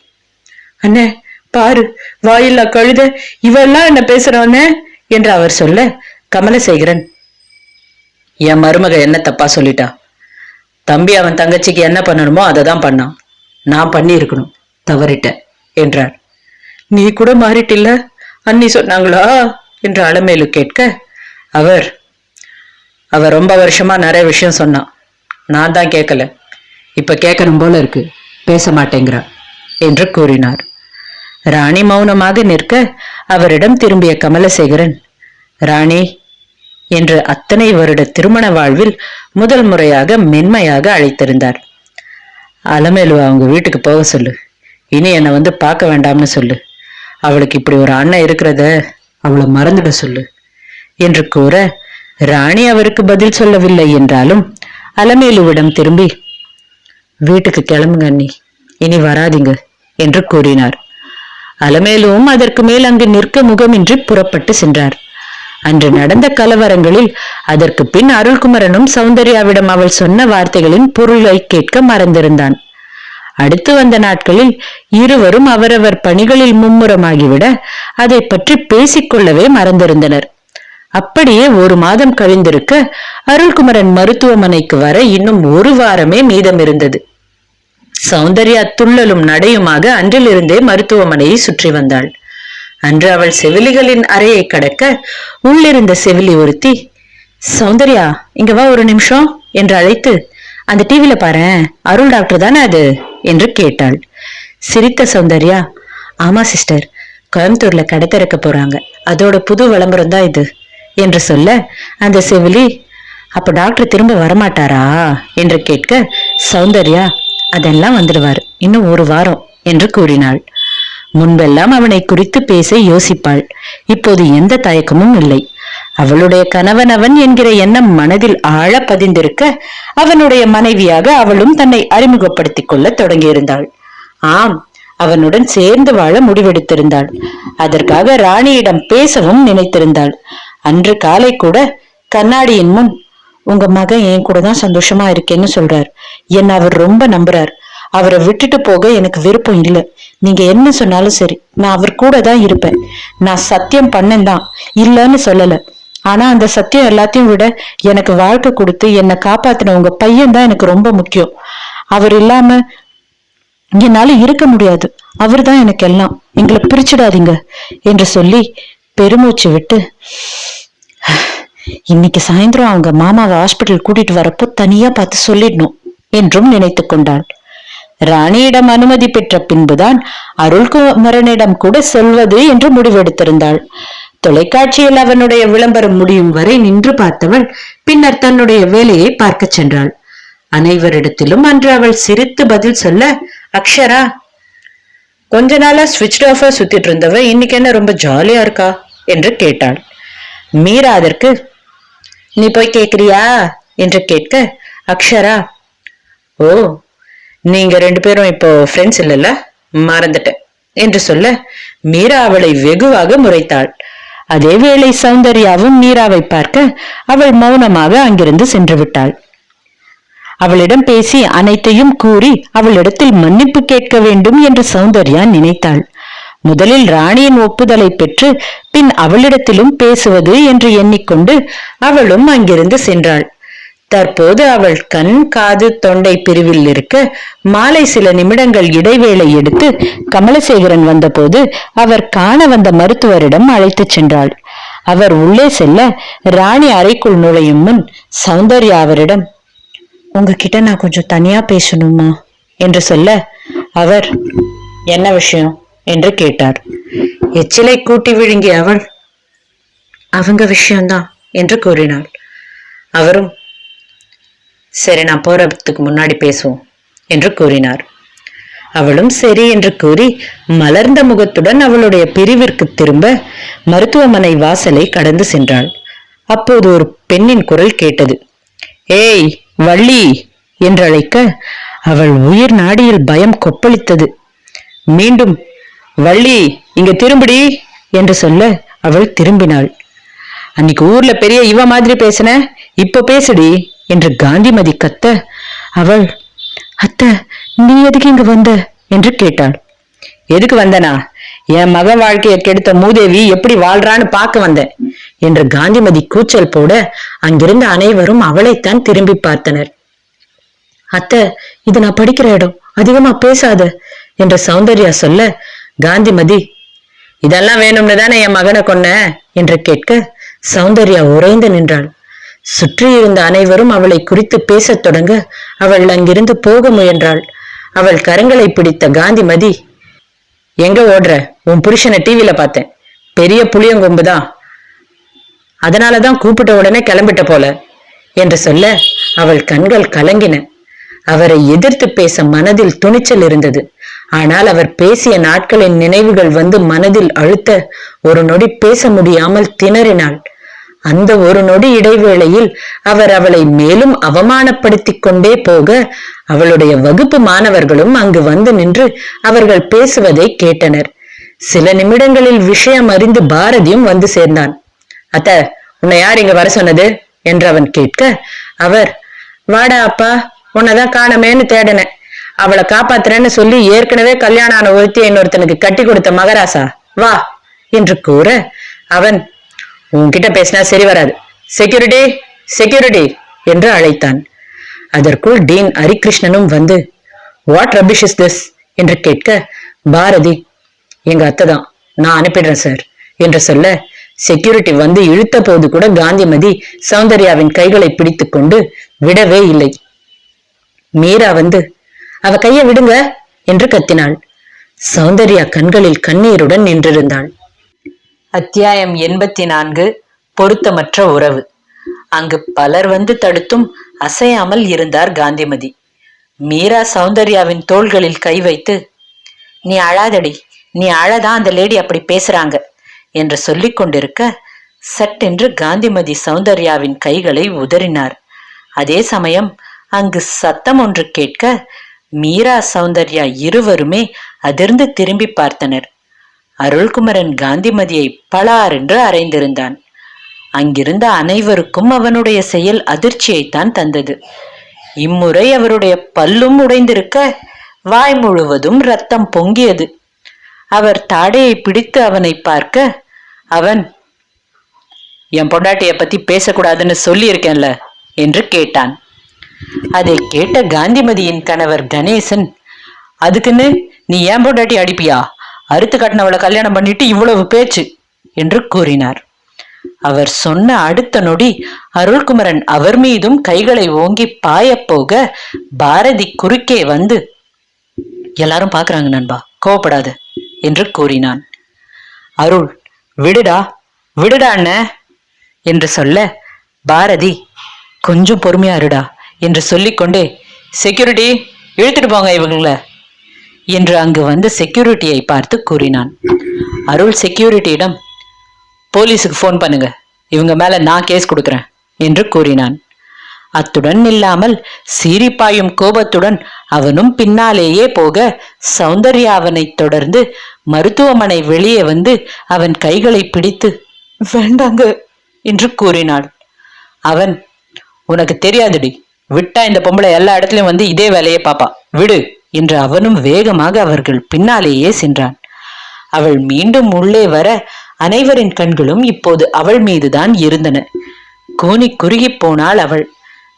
அண்ணே பாரு, வாயில்லா கழுத, இவெல்லாம் என்ன பேசுறானே என்று அவர் சொல்ல, கமலசேகரன், என் மருமக என்ன தப்பா சொல்லிட்டா? தம்பி அவன் தங்கச்சிக்கு என்ன பண்ணணுமோ அதை தான் பண்ணான். நான் பண்ணி இருக்கணும், தவறிட்ட என்றார். நீ கூட மாறிட்டில்ல, அண்ணி சொன்னாங்களா என்று அலமேலு கேட்க, அவர் ரொம்ப வருஷமா நிறைய விஷயம் சொன்னான், நான் தான் கேட்கல. இப்ப கேட்கணும் போல இருக்கு, பேச மாட்டேங்கிறா என்று கூறினார். ராணி மௌனமாக நிற்க அவரிடம் திரும்பிய கமலசேகரன், ராணி என்று அத்தனை வருட திருமண வாழ்வில் முதல் முறையாக மென்மையாக அழைத்திருந்தார். அலமேலுவ அவங்க வீட்டுக்கு போக சொல்லு, இனி என்னை வந்து பார்க்க வேண்டாம்னு சொல்லு, அவளுக்கு இப்படி ஒரு அண்ணன் இருக்கிறத அவளை மறந்துட சொல்லு என்று கூற, ராணி அவருக்கு பதில் சொல்லவில்லை என்றாலும் அலமேலுவிடம் திரும்பி, வீட்டுக்கு கிளம்புங்க அண்ணி, இனி வராதிங்க என்று கூறினார். அலமேலுவும் அதற்கு மேல் அங்கு நிற்க முகமின்றி புறப்பட்டு சென்றார். அன்று நடந்த கலவரங்களில் அதற்கு பின் அருள்குமரனும் சௌந்தர்யாவிடம் அவள் சொன்ன வார்த்தைகளின் பொருளை கேட்க மறந்திருந்தான். அடுத்து வந்த நாட்களில் இருவரும் அவரவர் பணிகளில் மும்முரமாகிவிட அதை பற்றி பேசிக்கொள்ளவே மறந்திருந்தனர். அப்படியே ஒரு மாதம் கழிந்திருக்க அருள்குமரன் மருத்துவமனைக்கு வர இன்னும் ஒரு வாரமே மீதம் இருந்தது. சௌந்தர்யா துள்ளலும் நடையுமாக அன்றிலிருந்தே மருத்துவமனையை சுற்றி வந்தாள். அன்று அவள் செவிலிகளின் அறையை கடக்க உள்ளிருந்த செவிலி ஒருத்தி, சௌந்தர்யா இங்க வா ஒரு நிமிஷம் என்று அழைத்து, அந்த டிவில பாரு, அருள் டாக்டர் தானே அது என்று கேட்டாள். சிரித்த சௌந்தர்யா, ஆமா சிஸ்டர், கோயம்புத்தூர்ல கடை திறக்க போறாங்க, அதோட புது விளம்பரம் தான் இது என்று சொல்ல, அந்த செவிலி, அப்ப டாக்டர் திரும்ப வரமாட்டாரா என்று கேட்க, சௌந்தர்யா அதெல்லாம் வந்துடுவார், இன்னும் ஒரு வாரம் என்று கூறினாள். முன்பெல்லாம் அவனை குறித்து பேச யோசிப்பாள். இப்போது எந்த தயக்கமும் இல்லை. அவளுடைய கணவன் அவன் என்கிற எண்ணம் மனதில் ஆழ பதிந்திருக்க அவனுடைய மனைவியாக அவளும் தன்னை அறிமுகப்படுத்திக் கொள்ள தொடங்கியிருந்தாள். ஆம், அவனுடன் சேர்ந்து வாழ முடிவெடுத்திருந்தாள். அதற்காக ராணியிடம் பேசவும் நினைத்திருந்தாள். அன்று காலை கூட கண்ணாடியின் முன், உங்க மகன் என் கூட தான் சந்தோஷமா இருக்கேன்னு சொல்றார், என்ன அவர் ரொம்ப நம்புறார், அவரை விட்டுட்டு போக எனக்கு விருப்பம் இல்லை, நீங்க என்ன சொன்னாலும் சரி, நான் அவர் கூட தான் இருப்பேன், நான் சத்தியம் பண்ணேன்தான், இல்லன்னு சொல்லல, ஆனா அந்த சத்தியம் எல்லாத்தையும் விட எனக்கு வாழ்க்கை கொடுத்து என்னை காப்பாத்தின உங்க பையன் தான் எனக்கு ரொம்ப முக்கியம், அவர் இல்லாம என்னால இருக்க முடியாது, அவர் தான் எனக்கு எல்லாம், எங்களை பிரிச்சிடாதீங்க என்று சொல்லி பெருமூச்சு விட்டு, இன்னைக்கு சாயந்தரம் அவங்க மாமாவை ஹாஸ்பிட்டல் கூட்டிட்டு வரப்போ தனியா பார்த்து சொல்லிடணும் என்றும் நினைத்து கொண்டாள். ராணியிடம் அனுமதி பெற்ற பின்புதான் அருள்குமரனிடம் கூட சொல்வது என்று முடிவெடுத்திருந்தாள். தொலைக்காட்சியில் அவனுடைய விளம்பரம் முடியும் வரை நின்று பார்த்தவள் பின்னர் தன்னுடைய வேலையை பார்க்க சென்றாள். அனைவரிடத்திலும் அன்று அவள் சிரித்து பதில் சொல்ல, அக்ஷரா கொஞ்ச நாளா ஸ்விட்ச் ஆஃபா சுத்திட்டு இருந்தவ இன்னைக்கு என்ன ரொம்ப ஜாலியா இருக்கா என்று கேட்டாள். மீரா அதற்கு, நீ போய் கேக்குறியா என்று கேட்க, அக்ஷரா, ஓ நீங்க ரெண்டு பேரும் இப்போ ஃப்ரெண்ட்ஸ் இல்லல்ல, மறந்துட்டேன் என்று சொல்ல மீரா அவளை வெகுவாக முறைத்தாள். அதேவேளை சௌந்தர்யாவும் மீராவை பார்க்க அவள் மௌனமாக அங்கிருந்து சென்று விட்டாள். அவளிடம் பேசி அனைத்தையும் கூறி அவளிடத்தில் மன்னிப்பு கேட்க வேண்டும் என்று சௌந்தர்யா நினைத்தாள். முதலில் ராணியின் ஒப்புதலை பெற்று பின் அவளிடத்திலும் பேசுவது என்று எண்ணிக்கொண்டு அவளும் அங்கிருந்து சென்றாள். தற்போது அவள் கண் காது தொண்டை பிரிவில் இருக்க மாலை சில நிமிடங்கள் இடைவேளை எடுத்து கமலசேகரன் வந்தபோது அவர் காண வந்த மருத்துவரிடம் அழைத்து சென்றாள். அவர் உள்ளே செல்ல ராணி அறைக்குள் நுழையும் முன் சௌந்தர்யா அவரிடம், உங்ககிட்ட நான் கொஞ்சம் தனியா பேசணுமா என்று சொல்ல அவர், என்ன விஷயம் என்று கேட்டார். எச்சிலை கூட்டி விழுங்கிய அவள், அவங்க விஷயம்தான் என்று கூறினாள். அவரும், சரி நான் போறதுக்கு முன்னாடி பேசுவோம் என்று கூறினார். அவளும் சரி என்று கூறி மலர்ந்த முகத்துடன் அவளுடைய பிரிவிற்கு திரும்ப மருத்துவமனை வாசலை கடந்து சென்றாள். அப்போது ஒரு பெண்ணின் குரல் கேட்டது. ஏய் வள்ளி என்று அழைக்க அவள் உயிர் நாடியில் பயம் கொப்பளித்தது. மீண்டும் வள்ளி இங்க திரும்பிடி என்று சொல்ல அவள் திரும்பினாள். அன்னைக்கு ஊர்ல பெரிய இவ மாதிரி பேசின, இப்ப பேசுடி என்று காந்திமதி கத்த அவள், அத்தை நீ எதுக்கு இங்க வந்த என்று கேட்டாள். எதுக்கு வந்தனா? என் மக வாழ்க்கையை கெடுத்த மூதேவி எப்படி வாழ்றான்னு பார்க்க வந்தேன் என்று காந்திமதி கூச்சல் போட அங்கிருந்த அனைவரும் அவளைத்தான் திரும்பி பார்த்தனர். அத்தை இது நான் படிக்கிற இடம், அதிகமா பேசாத என்ற சௌந்தர்யா சொல்ல காந்திமதி, இதெல்லாம் வேணும்னு தானே என் மகனை கொன்ன என்று கேட்க சௌந்தர்யா உறைந்து நின்றாள். சுற்றியிருந்த அனைவரும் அவளை குறித்து பேசத் தொடங்க அவள் அங்கிருந்து போக முயன்றாள். அவள் கரங்களை பிடித்த காந்திமதி, எங்க ஓடுற? உன் புருஷனை டிவியில பார்த்தேன், பெரிய புளியங்கொம்புதான், அதனாலதான் கூப்பிட்ட உடனே கிளம்பிட்ட போல என்று சொல்ல அவள் கண்கள் கலங்கின. அவரை எதிர்த்து பேச மனதில் துணிச்சல் இருந்தது. ஆனால் அவர் பேசிய நாட்களின் நினைவுகள் வந்து மனதில் அழுத்த ஒரு நொடி பேச முடியாமல் திணறினாள். அந்த ஒரு நொடி இடைவேளையில் அவர் அவளை மேலும் அவமானப்படுத்திக் கொண்டே போக அவளுடைய வகுப்பு மாணவர்களும் அங்கு வந்து நின்று அவர்கள் பேசுவதை கேட்டனர். சில நிமிடங்களில் விஷயம் அறிந்து பாரதியும் வந்து சேர்ந்தான். அத்த, உன்னை யார் இங்க வர சொன்னது என்று அவன் கேட்க அவர், வாடா அப்பா, உன்னதான் காணமேன்னு தேடினேன், அவளை காப்பாத்துறேன்னு சொல்லி ஏற்கனவே கல்யாணம் ஆன ஒருத்தி இன்னொருத்தனுக்கு கட்டி கொடுத்த மகராசா, வா என்று கூற அவன், உன்கிட்ட பேசினா சரி வராது, செக்யூரிட்டி செக்யூரிட்டி என்று அழைத்தான். அதற்குள் டீன் ஹரிகிருஷ்ணனும் வந்து, வாட் ரபிஷ் இஸ் திஸ் என்று கேட்க பாரதி, எங்க அத்தைதான், நான் அனுப்பிடுறேன் சார் என்று சொல்ல செக்யூரிட்டி வந்து இழுத்த போது கூட காந்திமதி சௌந்தர்யாவின் கைகளை பிடித்துக் கொண்டு விடவே இல்லை. மீரா வந்து, அவ கையை விடுங்க என்று கத்தினாள். சௌந்தர்யா கண்களில் கண்ணீருடன் நின்றிருந்தாள். அத்தியாயம் 84. பொருத்தமற்ற உறவு. அங்கு பலர் வந்து தடுத்தும் அசையாமல் இருந்தார் காந்திமதி. மீரா சௌந்தர்யாவின் தோள்களில் கை வைத்து, நீ அழாதடி, நீ அழதான் அந்த லேடி அப்படி பேசுறாங்க என்று சொல்லிக் கொண்டிருக்க சட்டென்று காந்திமதி சௌந்தர்யாவின் கைகளை உதறினார். அதே சமயம் அங்கு சத்தம் ஒன்று கேட்க மீரா சௌந்தர்யா இருவருமே அதிர்ந்து திரும்பி பார்த்தனர். அருள்குமரன் காந்திமதியை பளார் என்று அறைந்திருந்தான். அங்கிருந்த அனைவருக்கும் அவனுடைய செயல் அதிர்ச்சியைத்தான் தந்தது. இம்முறை அவருடைய பல்லும் உடைந்திருக்க வாய் முழுவதும் ரத்தம் பொங்கியது. அவர் தாடையை பிடித்து அவனை பார்க்க அவன், என் பொண்டாட்டிய பத்தி பேசக்கூடாதுன்னு சொல்லி இருக்கேன்ல என்று கேட்டான். அதை கேட்ட காந்திமதியின் கணவர் கணேசன், அதுக்குன்னு நீ ஏன் பொண்டாட்டி அடிப்பியா? அறுத்து கட்டினவளை கல்யாணம் பண்ணிட்டு இவ்வளவு பேச்சு என்று கூறினார். அவர் சொன்ன அடுத்த நொடி அருள்குமரன் அவர் மீதும் கைகளை ஓங்கி பாயப்போக பாரதி குறுக்கே வந்து, எல்லாரும் பாக்குறாங்க நண்பா, கோவப்படாத என்று கூறினான். அருள், விடுடா விடுடா அண்ண என்று சொல்ல பாரதி, கொஞ்சம் பொறுமையா இருடா என்று சொல்லிக்கொண்டே, செக்யூரிட்டி இழுத்துட்டு போங்க இவங்கள என்று அங்கு வந்து செக்யூரிட்டியை பார்த்து கூறினான். அருள் செக்யூரிட்டியிடம், போலீஸுக்கு போன் பண்ணுங்க, இவங்க மேல நான் கேஸ் கொடுக்கிறேன் என்று கூறினான். அத்துடன் இல்லாமல் சீரிப்பாயும் கோபத்துடன் அவனும் பின்னாலேயே போக சௌந்தர்யா அவனை தொடர்ந்து மருத்துவமனை வெளியே வந்து அவன் கைகளை பிடித்து, வேண்டாங்க என்று கூறினாள். அவன், உனக்கு தெரியாதுடி, விட்டா இந்த பொம்பளை எல்லா இடத்துலயும் வந்து இதே வேலையை பாப்பா, விடு என்று அவனும் வேகமாக அவர்கள் பின்னாலேயே சென்றான். அவள் மீண்டும் உள்ளே வர அனைவரின் கண்களும் இப்போது அவள் மீதுதான் இருந்தன. கூனி குறுகி போனாள் அவள்.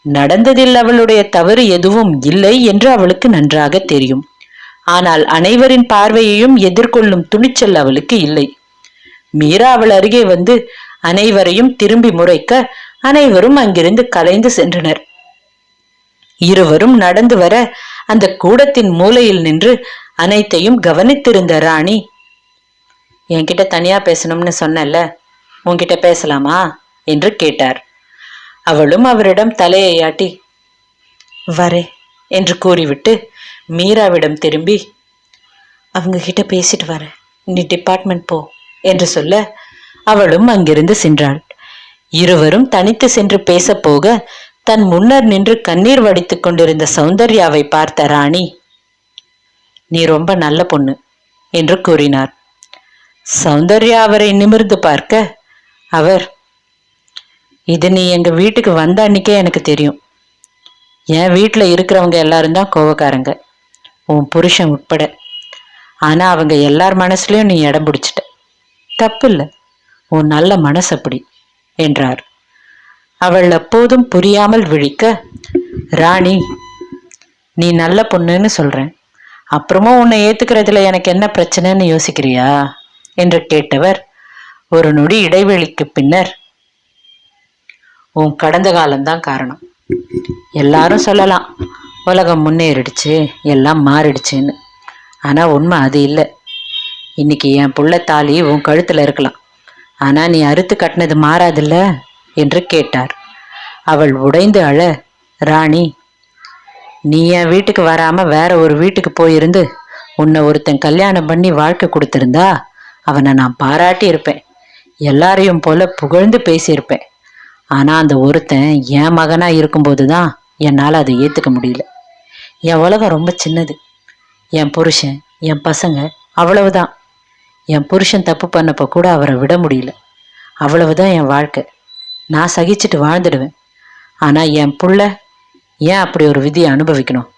நடந்ததில் அவளுடைய தவறு எதுவும் இல்லை என்று அவளுக்கு நன்றாக தெரியும். ஆனால் அனைவரின் பார்வையையும் எதிர்கொள்ளும் துணிச்சல் அவளுக்கு இல்லை. மீரா அவள் அருகே வந்து அனைவரையும் திரும்பி முறைக்க அனைவரும் அங்கிருந்து கலைந்து சென்றனர். இருவரும் நடந்து வர அந்த கூடத்தின் மூலையில் நின்று அனைத்தையும் கவனித்திருந்த ராணி, என்கிட்ட தனியா பேசணும்னு சொன்னல, உன்கிட்ட பேசலாமா என்று கேட்டார். அவளும் அவரிடம் தலையை ஆட்டி வரே என்று கூறிவிட்டு மீராவிடம் திரும்பி, அவங்க கிட்ட பேசிட்டு வர, நீ டிபார்ட்மெண்ட் போ என்று சொல்ல அவளும் அங்கிருந்து சென்றாள். இருவரும் தனித்து சென்று பேச போக தன் முன்னர் நின்று கண்ணீர் வடித்துக் கொண்டிருந்த சௌந்தர்யாவை பார்த்த ராணி, நீ ரொம்ப நல்ல பொண்ணு என்று கூறினார். சௌந்தர்யா அவரை நிமிர்ந்து பார்க்க அவர், இது நீ எங்க வீட்டுக்கு வந்த அன்னைக்கே எனக்கு தெரியும். என் வீட்டுல இருக்கிறவங்க எல்லாரும் தான் கோவக்காரங்க, உன் புருஷன் உட்பட. ஆனா அவங்க எல்லார் மனசுலயும் நீ இடம் பிடிச்சிட்ட. தப்பு இல்லை, உன் நல்ல மனசு அப்படி என்றார். அவள் அப்போதும் புரியாமல் விழிக்க, ராணி, நீ நல்ல பொண்ணுன்னு சொல்றேன், அப்புறமும் உன்னை ஏத்துக்கிறதுல எனக்கு என்ன பிரச்சனைன்னு யோசிக்கிறியா என்று கேட்டவர் ஒரு நொடி இடைவெளிக்கு பின்னர், உன் கடந்த காலம்தான் காரணம். எல்லாரும் சொல்லலாம் உலகம் முன்னேறிடுச்சு, எல்லாம் மாறிடுச்சுன்னு. ஆனா உண்மை அது இல்லை. இன்னைக்கு என் புள்ள தாலி உன் கழுத்துல இருக்கலாம், ஆனா நீ அறுத்து கட்டினது மாறாதில்ல என்று கேட்டார். அவள் உடைந்து அழ, ராணி, நீ என் வீட்டுக்கு வராம வேற ஒரு வீட்டுக்கு போயிருந்து உன்னை ஒருத்தன் கல்யாணம் பண்ணி வாழ்க்கை கொடுத்திருந்தா அவனை நான் பாராட்டி இருப்பேன், எல்லாரையும் போல புகழ்ந்து பேசியிருப்பேன். ஆனா அந்த ஒருத்தன் என் மகனா இருக்கும்போதுதான் என்னால் அதை ஏத்துக்க முடியல. என் உலகம் ரொம்ப சின்னது. என் புருஷன், என் பசங்க, அவ்வளவுதான். என் புருஷன் தப்பு பண்ணப்ப கூட அவரை விட முடியல. அவ்வளவுதான் என் வாழ்க்கை. நான் சகிச்சுட்டு வாழ்ந்துடுவேன். ஆனா என் புள்ள ஏன் அப்படி ஒரு விதியை அனுபவிக்கணும்?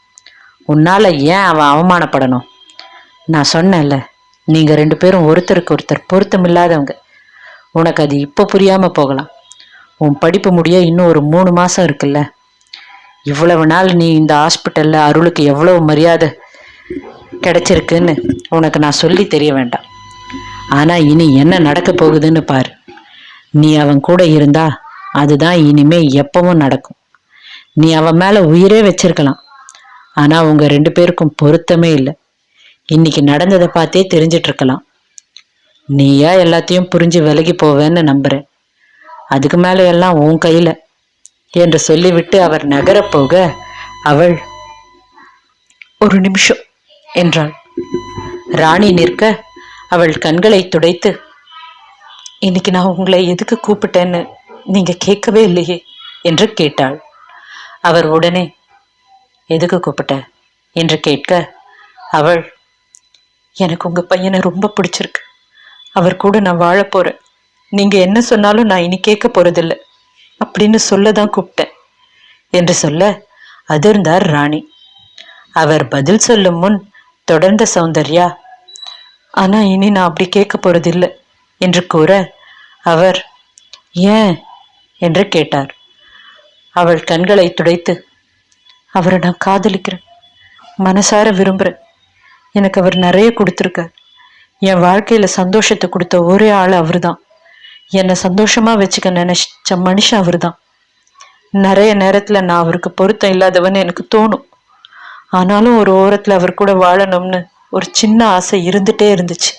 உன்னால ஏன் அவன் அவமானப்படணும்? நான் சொன்னேன்ல, நீங்க 2 பேரும் ஒருத்தருக்கு ஒருத்தர் பொருத்தம் இல்லாதவங்க. உனக்கு அது இப்போ புரியாம போகலாம். உன் படிப்பு முடிய இன்னும் ஒரு 3 மாசம் இருக்குல்ல. இவ்வளவு நாள் நீ இந்த ஹாஸ்பிட்டல்ல அருளுக்கு எவ்வளவு மரியாதை கிடைச்சிருக்குன்னு உனக்கு நான் சொல்லி தெரிய வேண்டாம். ஆனா இனி என்ன நடக்க போகுதுன்னு பாரு. நீ அவன் கூட இருந்தா அதுதான் இனிமே எப்பவும் நடக்கும். நீ அவன் மேல உயிரே வச்சிருக்கலாம், ஆனா உங்க 2 பேருக்கும் பொருத்தமே இல்லை. இன்னைக்கு நடந்ததை பார்த்தே தெரிஞ்சிட்டு இருக்கலாம். நீயா எல்லாத்தையும் புரிஞ்சு விலகி போவேன்னு நம்புறேன். அதுக்கு மேல எல்லாம் உன் கையில என்று சொல்லிவிட்டு அவர் நகரப் போக அவள், ஒரு நிமிஷம் என்றாள். ராணி நிற்க அவள் கண்களை துடைத்து, இன்னைக்கு நான் உங்களை எதுக்கு கூப்பிட்டேன்னு நீங்க கேட்கவே இல்லையே என்று கேட்டாள். அவர் உடனே, எதுக்கு கூப்பிட்ட என்று கேட்க அவள், எனக்கு உங்க பையனை ரொம்ப பிடிச்சிருக்கு. அவர் கூட நான் வாழ போறேன். நீங்க என்ன சொன்னாலும் நான் இனி கேட்க போறதில்லை அப்படின்னு சொல்லதான் கூப்பிட்டேன் என்று சொல்ல அதிர்ந்தார் ராணி. அவர் பதில் சொல்லும் முன் தொடர்ந்த சௌந்தர்யா, ஆனா இனி நான் அப்படி கேட்க போறதில்லை என்று கூற அவர், ஏன் என்று கேட்டார். அவள் கண்களை துடைத்து, அவரை நான் காதலிக்கிறேன், மனசார விரும்புறேன். எனக்கு அவர் நிறைய கொடுத்துருக்கார். என் வாழ்க்கையில சந்தோஷத்தை கொடுத்த ஒரே ஆள் அவரு தான். என்னை சந்தோஷமா வச்சுக்க நினைச்ச மனுஷன் அவரு தான். நிறைய நேரத்துல நான் அவருக்கு பொருத்தம் இல்லாதவன்னு எனக்கு தோணும். ஆனாலும் ஒரு ஓரத்துல அவர் கூட வாழணும்னு ஒரு சின்ன ஆசை இருந்துட்டே இருந்துச்சு.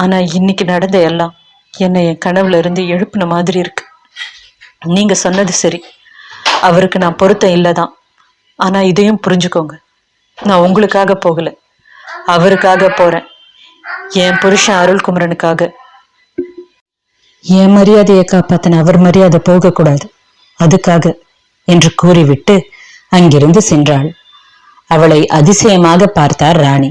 ஆனா இன்னைக்கு நடந்த எல்லாம் என்னை என் கனவுல இருந்து எழுப்புன மாதிரி இருக்கு. நீங்க சொன்னது சரி, அவருக்கு நான் பொருத்தம் இல்லைதான். ஆனா இதையும் புரிஞ்சுக்கோங்க, நான் உங்களுக்காக போகல, அவருக்காக போறேன். என் புருஷன் அருள்குமரனுக்காக. என் மரியாதையை காப்பாத்தின அவர் மரியாதை போகக்கூடாது, அதுக்காக என்று கூறிவிட்டு அங்கிருந்து சென்றாள். அவளை அதிசயமாக பார்த்தார் ராணி.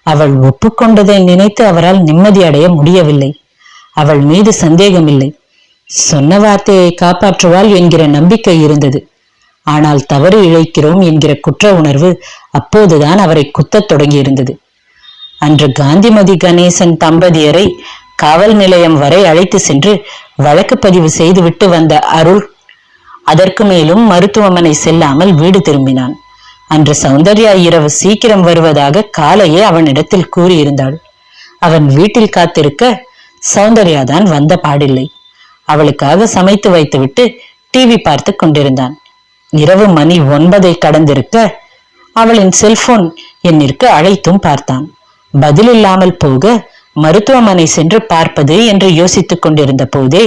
அவள் ஒப்புக்கொண்டதை நினைத்து அவரால் நிம்மதி அடைய முடியவில்லை. அவள் மீது சந்தேகமில்லை. சொன்ன வார்த்தையை காப்பாற்றுவாள் என்கிற நம்பிக்கை இருந்தது. ஆனால் தவறு இழைக்கிறோம் என்கிற குற்ற உணர்வு அப்போதுதான் அவரை குத்தத் தொடங்கியிருந்தது. அன்று காந்திமதி கணேசன் தம்பதியரை காவல் நிலையம் வரை அழைத்து சென்று வழக்கு பதிவு செய்துவிட்டு வந்த அருள் அதற்கு மேலும் மருத்துவமனை செல்லாமல் வீடு திரும்பினான். அன்று சௌந்தர்யா இரவு சீக்கிரம் வருவதாக காலையே அவனிடத்தில் கூறியிருந்தாள். அவன் வீட்டில் காத்திருக்க சௌந்தர்யா தான் வந்த பாடில்லை. அவளுக்காக சமைத்து வைத்துவிட்டு டிவி பார்த்து கொண்டிருந்தான். இரவு மணி 9 கடந்திருக்க அவளின் செல்போன் எண்ணிற்கு அழைத்தும் பார்த்தான். பதில் இல்லாமல் போக மருத்துவமனை சென்று பார்ப்பது என்று யோசித்துக் கொண்டிருந்த போதே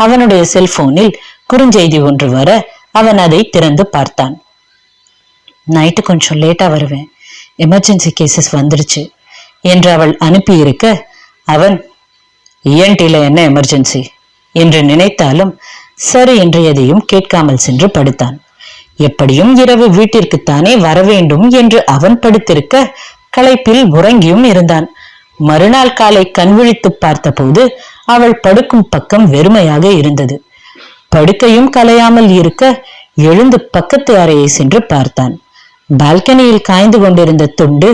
அவனுடைய செல்போனில் குறுஞ்செய்தி ஒன்று வர அவன் அதை திறந்து பார்த்தான். நைட்டு கொஞ்சம் லேட்டா வருவேன், எமர்ஜென்சி கேசஸ் வந்துருச்சு என்று அவள் அனுப்பியிருக்க, அவன் ENTல என்ன எமர்ஜென்சி என்று நினைத்தாலும் சரி என்று எதையும் கேட்காமல் சென்று படுத்தான். எப்படியும் இரவு வீட்டிற்குத்தானே வரவேண்டும் என்று அவன் படுத்திருக்க களைப்பில் உறங்கியும் இருந்தான். மறுநாள் காலை கண்விழித்து பார்த்தபோது அவள் படுக்கும் பக்கம் வெறுமையாக இருந்தது. படுக்கையும் கலையாமல் இருக்க எழுந்து பக்கத்து அறையை சென்று பார்த்தான். பால்கனியில் காய்ந்து கொண்டிருந்த துண்டு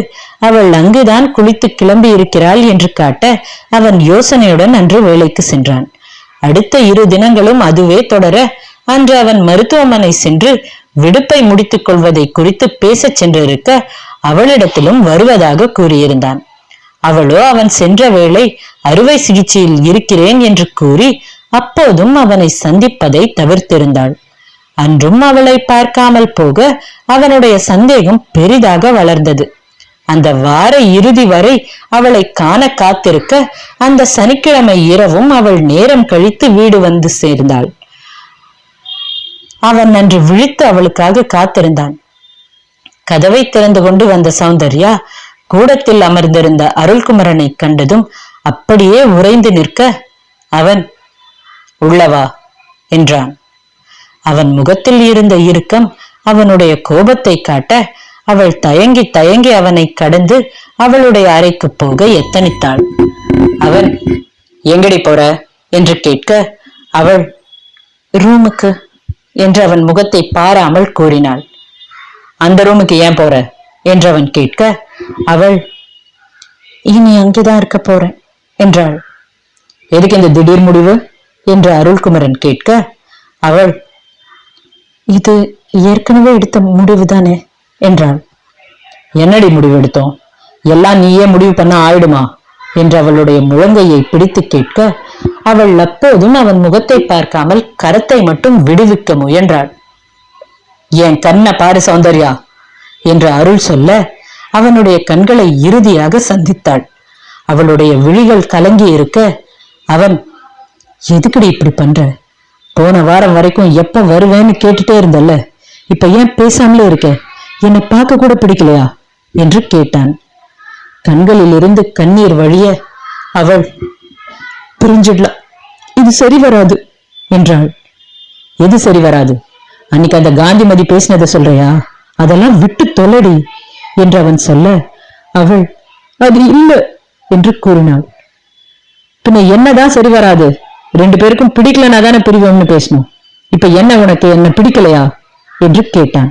அவள் அங்குதான் குளித்து கிளம்பி இருக்கிறாள் என்று காட்ட அவன் யோசனையுடன் அன்று வேலைக்கு சென்றான். அடுத்த 2 தினங்களும் அதுவே தொடர அன்று அவன் மருத்துவமனை சென்று விடுப்பை முடித்துக் கொள்வதை குறித்து பேசச் சென்றிருக்க அவளிடத்திலும் வருவதாக கூறியிருந்தான். அவளோ அவன் சென்ற வேளை அறுவை சிகிச்சையில் இருக்கிறேன் என்று கூறி அப்போதும் அவனை சந்திப்பதை தவிர்த்திருந்தாள். அன்றும் அவளை பார்க்காமல் போக அவனுடைய சந்தேகம் பெரிதாக வளர்ந்தது. அந்த வார இறுதி வரை அவளை காண காத்திருக்க அந்த சனிக்கிழமை இரவும் அவள் நேரம் கழித்து வீடு வந்து சேர்ந்தாள். அவன் அன்று விழித்து அவளுக்காக காத்திருந்தான். கதவை திறந்து கொண்டு வந்த சௌந்தர்யா கூடத்தில் அமர்ந்திருந்த அருள்குமரனை கண்டதும் அப்படியே உறைந்து நிற்க, அவன் உள்ளவா என்றான். அவன் முகத்தில் இருந்த இறுக்கம் அவனுடைய கோபத்தை காட்ட அவள் தயங்கி தயங்கி அவனை கடந்து அவளுடைய அறைக்கு போக எத்தனித்தாள். அவன் எங்கடி போற என்று கேட்க அவள் ரூமுக்கு என்று அவன் முகத்தை பாராமல் கூறினாள். அந்த ரூமுக்கு ஏன் போற என்று அவன் கேட்க அவள் இனி அங்கேதான் இருக்க போறேன் என்றாள். எதுக்கு இந்த திடீர் முடிவு என்று அருள்குமரன் கேட்க அவள் இது ஏற்கனவே எடுத்த முடிவுதானே என்றாள். என்னடி முடிவு எடுத்தோம்? எல்லாம் நீயே முடிவு பண்ண ஆயிடுமா என்று அவளுடைய முழங்கையை பிடித்து கேட்க அவள் அப்போதும் அவன் முகத்தை பார்க்காமல் கரத்தை மட்டும் விடுவிக்க முயன்றாள். என் கண்ணை பாரு சௌந்தர்யா என்று அருள் சொல்ல அவனுடைய கண்களை இறுதியாக சந்தித்தாள். அவளுடைய விழிகள் கலங்கி இருக்க அவன் எதுக்குடி இப்படி பண்ற? போன வாரம் வரைக்கும் எப்ப வருவேன்னு கேட்டுட்டே இருந்தல்ல, இப்ப ஏன் பேசாமலே இருக்க? என்னை பார்க்க கூட பிடிக்கலையா என்று கேட்டான். கண்களில் இருந்து கண்ணீர் வழிய அவள் புரிஞ்சிடலாம், இது சரி வராது என்றாள். எது சரி வராது? அன்னைக்கு அந்த காந்திமதி பேசினதை சொல்றியா? அதெல்லாம் விட்டு தொலைடி என்று அவன் சொல்ல அவள் அது இல்லை என்று கூறினாள். பின்ன என்னதான் சரி வராது? 2 பேருக்கும் பிடிக்கலனா தானே பிரிவோம்னு பேசணும். இப்ப என்ன உனக்கு என்ன பிடிக்கலையா என்று கேட்டான்.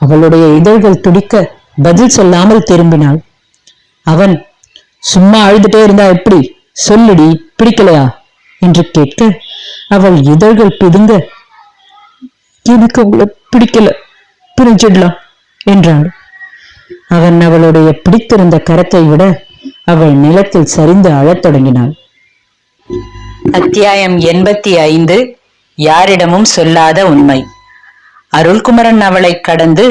அவளுடைய இதழ்கள் துடிக்க பதில் சொல்லாமல் திரும்பினாள். அவன் சும்மா அழுதுட்டே இருந்தா எப்படி? சொல்லுடி, பிடிக்கலையா என்று கேட்க அவள் இதழ்கள் பிதுங்க எனக்கு உங்களை பிடிக்கல, பிரிஞ்சிடலாம் என்றாள். அவன் அவளுடைய பிடித்திருந்த கரத்தை விட அவள் நிலத்தில் சரிந்து அழத் தொடங்கினாள். அத்தியாயம் 85. யாரிடமும் சொல்லாத உண்மை. அருள்குமரன் அவளை கடந்து